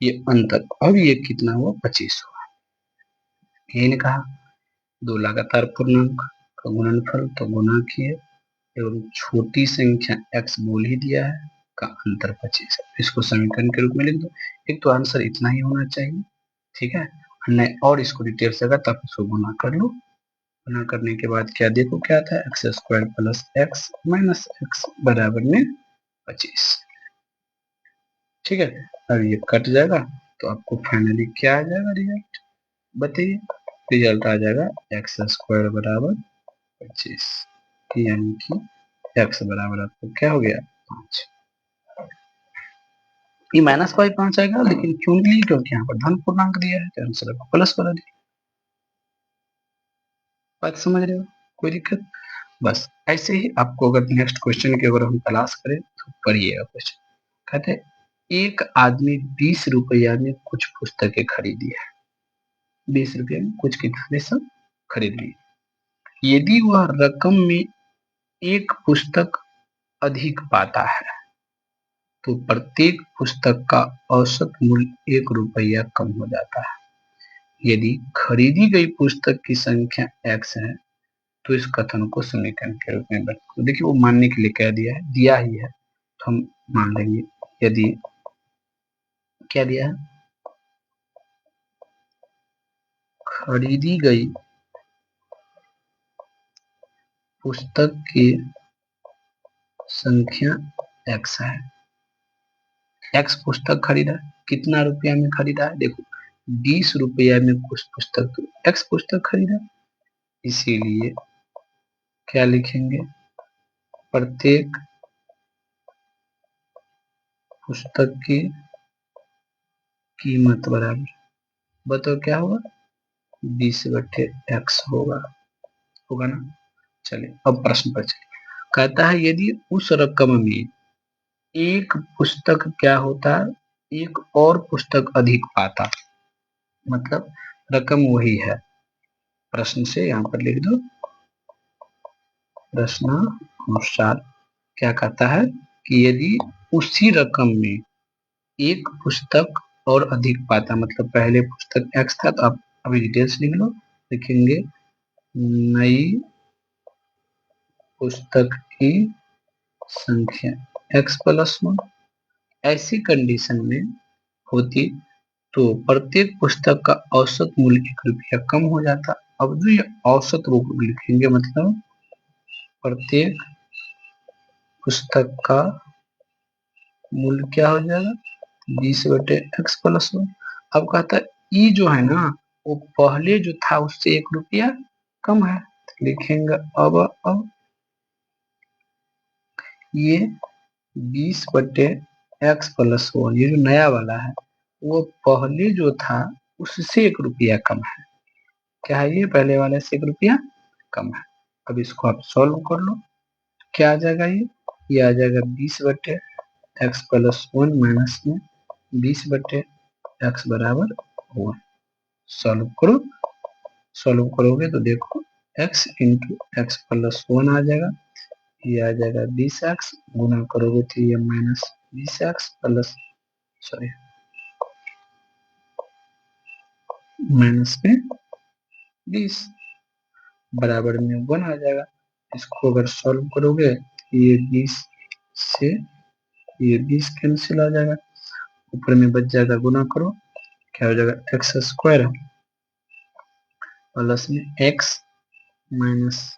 ये अंतर अब ये कितना हुआ, 25 हुआ। ये कहा दो लगातार पूर्णांक का गुणनफल तो गुना किए, एवं छोटी संख्या x बोल ही दिया है का अंतर 25 है। इसको समीकरण के रूप में लिख दो। एक तो आंसर इतना ही होना चाहिए। ठीक है, नहीं और इसको डिटेल से अगर तब इसको गुना कर लो। गुना करने के बाद क्या देखो क्या था, x square plus x minus x बराबर में 25। ठीक है, अब ये कट जाएगा तो आपको फाइनली क्या आ जाएगा रिजल्ट, बताइए। रिजल्ट आ जाएगा एक्स स्क्वायर बराबर 25, यानी कि एक्स बराबर आपको क्या हो गया 5। ये माइनस का 5 आएगा, लेकिन क्यों नहीं, क्योंकि यहाँ पर धन पूर्णांक दिया है तो आंसर आपको प्लस बना दिया। बात समझ रहे हो, कोई दिक्कत। बस ऐसे ही आपको अगर नेक्स्ट क्वेश्चन की अगर हम तलाश करें तो पढ़िएगा क्वेश्चन। कहते हैं एक आदमी 20 रुपया में कुछ पुस्तकें खरीदी है, 20 रुपये में कुछ किताबें सब खरीद ली। यदि वह रकम में एक पुस्तक अधिक पाता है तो प्रत्येक पुस्तक का औसत मूल्य 1 रुपया कम हो जाता है। यदि खरीदी गई पुस्तक की संख्या x है तो इस कथन को समीकरण के रूप में रखो। देखिए वो मानने के लिए कह दिया है, दिया ही है तो हम मान लेंगे। यदि क्या दिया है, खरीदी गई पुस्तक की संख्या x है, x पुस्तक खरीदा, कितना रुपया में खरीदा है, देखो 20 रुपया में कुछ पुस्तक, तो x पुस्तक खरीदा, इसीलिए क्या लिखेंगे, प्रत्येक पुस्तक की कीमत बराबर, बताओ क्या होगा, 20/x होगा, होगा ना। चलिए अब प्रश्न पर चलिए। कहता है यदि उस रकम में एक पुस्तक क्या होता है, एक और पुस्तक अधिक पाता, मतलब रकम वही है। प्रश्न से यहाँ पर लिख दो, प्रश्न अनुसार क्या कहता है कि यदि उसी रकम में एक पुस्तक और अधिक पाता, मतलब पहले पुस्तक x था तो आप अभी डिटेल्स लिख लो, लिखेंगे नई पुस्तक की संख्या x+1। ऐसी कंडीशन में होती तो प्रत्येक पुस्तक का औसत मूल्य 1 रुपया कम हो जाता। अब जो ये औसत वो लिखेंगे, मतलब प्रत्येक पुस्तक का मूल्य क्या हो जाएगा 20/x+1। अब कहता है ई जो है ना वो पहले जो था उससे 1 रुपया कम है, लिखेंगे अब ये 20/x+1, ये जो नया वाला है वो पहले जो था उससे 1 रुपया कम है। क्या है, ये पहले वाले से 1 रुपया कम है। अब इसको आप सॉल्व कर लो, क्या आ जाएगा, ये आ जाएगा 20/x+1 माइनस में 20/x बराबर 1। सॉल्व करो, सॉल्व करोगे तो देखो x इंटू x+1 आ जाएगा, ये आ जाएगा 20x, गुना करोगे तो ये minus 20x plus, sorry minus में 20 बराबर में 1 आ जाएगा। इसको अगर सॉल्व करोगे तो ये 20 से ये 20 कैंसिल आ जाएगा, ऊपर में बच जाएगा, गुना करो क्या हो जाएगा एक्स स्क्वायर प्लस में x माइनस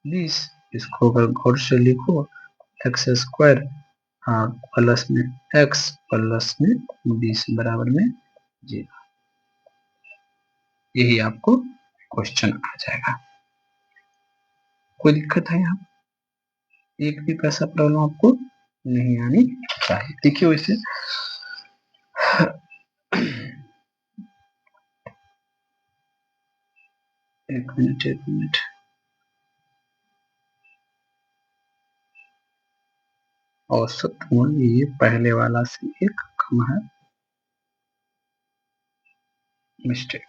20। इसको अगर गौर से लिखो एक्स स्क्वायर हाँ प्लस में x प्लस में 20 बराबर में 0। यही आपको क्वेश्चन आ जाएगा। कोई दिक्कत है यहाँ, एक भी पैसा प्रॉब्लम आपको नहीं आनी चाहिए। देखिए वैसे एक मिनट औसत मूल्य ये पहले वाला से एक कम है, मिस्टेक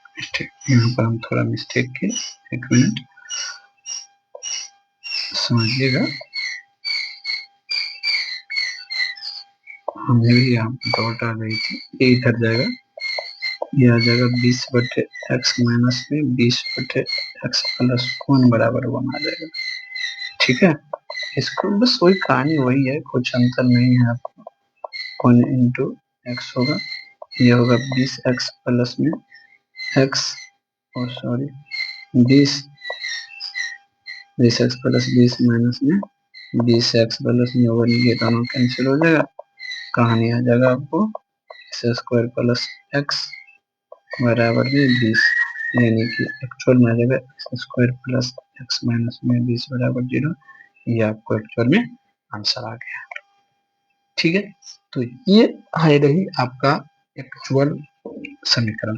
यहाँ पर हम थोड़ा मिस्टेक के, एक मिनट समझिएगा, हमें भी यहाँ डॉट आ गई थी, ये इधर जाएगा, ये आ जाएगा 20/x माइनस में 20/x+1 बराबर 1 आ जाएगा। ठीक है, इसको बस वही कहानी वही है, कुछ अंतर नहीं है आपको। 1 इंटू एक्स होगा, ये होगा 20x प्लस में x sorry 20 x plus 20 minus में 20 एक्स प्लस में 1 ये दोनों कैंसिल हो जाएगा। कहानी आ जाएगा आपको एक्स स्क्वायर प्लस एक्स बराबर में 20, यानी कि एक्चुअल में आ जाएगा x square plus x minus में 20 बराबर 0। ये आपको एक्चुअल में आंसर आ गया। ठीक है, तो ये है रही आपका एक्चुअल समीकरण।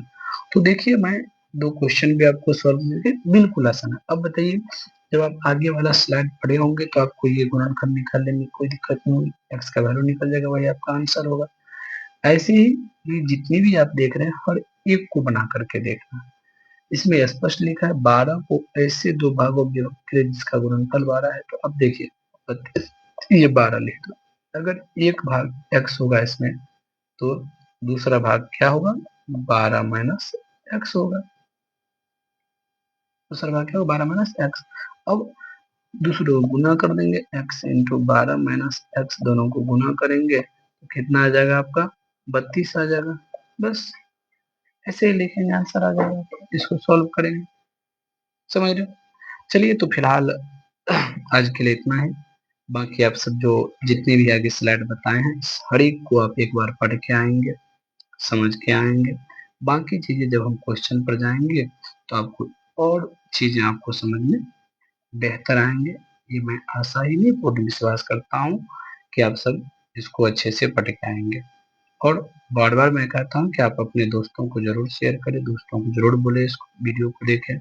तो देखिए मैं दो क्वेश्चन भी आपको सॉल्व करके बिल्कुल आसान है। अब बताइए जब आप आगे वाला स्लाइड पढ़े होंगे तो आपको ये गुणनखंड निकालने में कोई दिक्कत नहीं होगी, एक्स का वैल्यू निकल जाएगा, वही आपका आंसर होगा। ऐसे ही ये जितनी भी आप देख रहे हैं हर एक को बना करके देखना। इसमें स्पष्ट लिखा है 12 को ऐसे दो भागों में विभक्त करें जिसका गुणनफल 12 है। तो अब देखिए ये 12 लिख दो, अगर एक भाग x होगा इसमें तो दूसरा भाग क्या होगा 12 माइनस एक्स होगा। दूसरा भाग क्या होगा 12 माइनस एक्स। अब दूसरे को गुना कर देंगे, x इंटू 12 माइनस एक्स दोनों को गुना करेंगे तो कितना आ जाएगा आपका 32 आ जाएगा। बस ऐसे ही लिखेंगे आंसर आ जाएगा, इसको सॉल्व करेंगे। समझ रहे हो? चलिए तो फिलहाल आज के लिए इतना है। बाकी आप सब जो जितने भी आगे स्लाइड बताए हैं हर एक को आप एक बार पढ़ के आएंगे, समझ के आएंगे। बाकी चीजें जब हम क्वेश्चन पर जाएंगे तो आपको और चीजें आपको समझ में बेहतर आएंगे। ये मैं आशा ही नहीं पूर्ण विश्वास करता हूँ कि आप सब इसको अच्छे से पढ़ के आएंगे। और बार बार मैं कहता हूँ कि आप अपने दोस्तों को जरूर शेयर करें, दोस्तों को जरूर बोले इस वीडियो को देखें,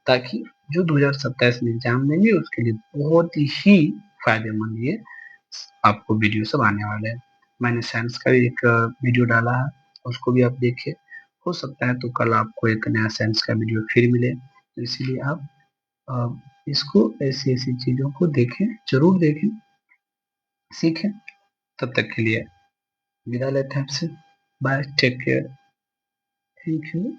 ताकि जो 2027 में एग्जाम देंगे उसके लिए बहुत ही फायदेमंद ये आपको वीडियो सब आने वाले हैं। मैंने साइंस का भी एक वीडियो डाला है, उसको भी आप देखिए। हो सकता है तो कल आपको एक नया साइंस का वीडियो फिर मिले, तो इसीलिए आप इसको ऐसी ऐसी चीजों को देखें, जरूर देखें, सीखें। तब तक के लिए विदा लेते हैं आपसे। Bye, take care, thank you.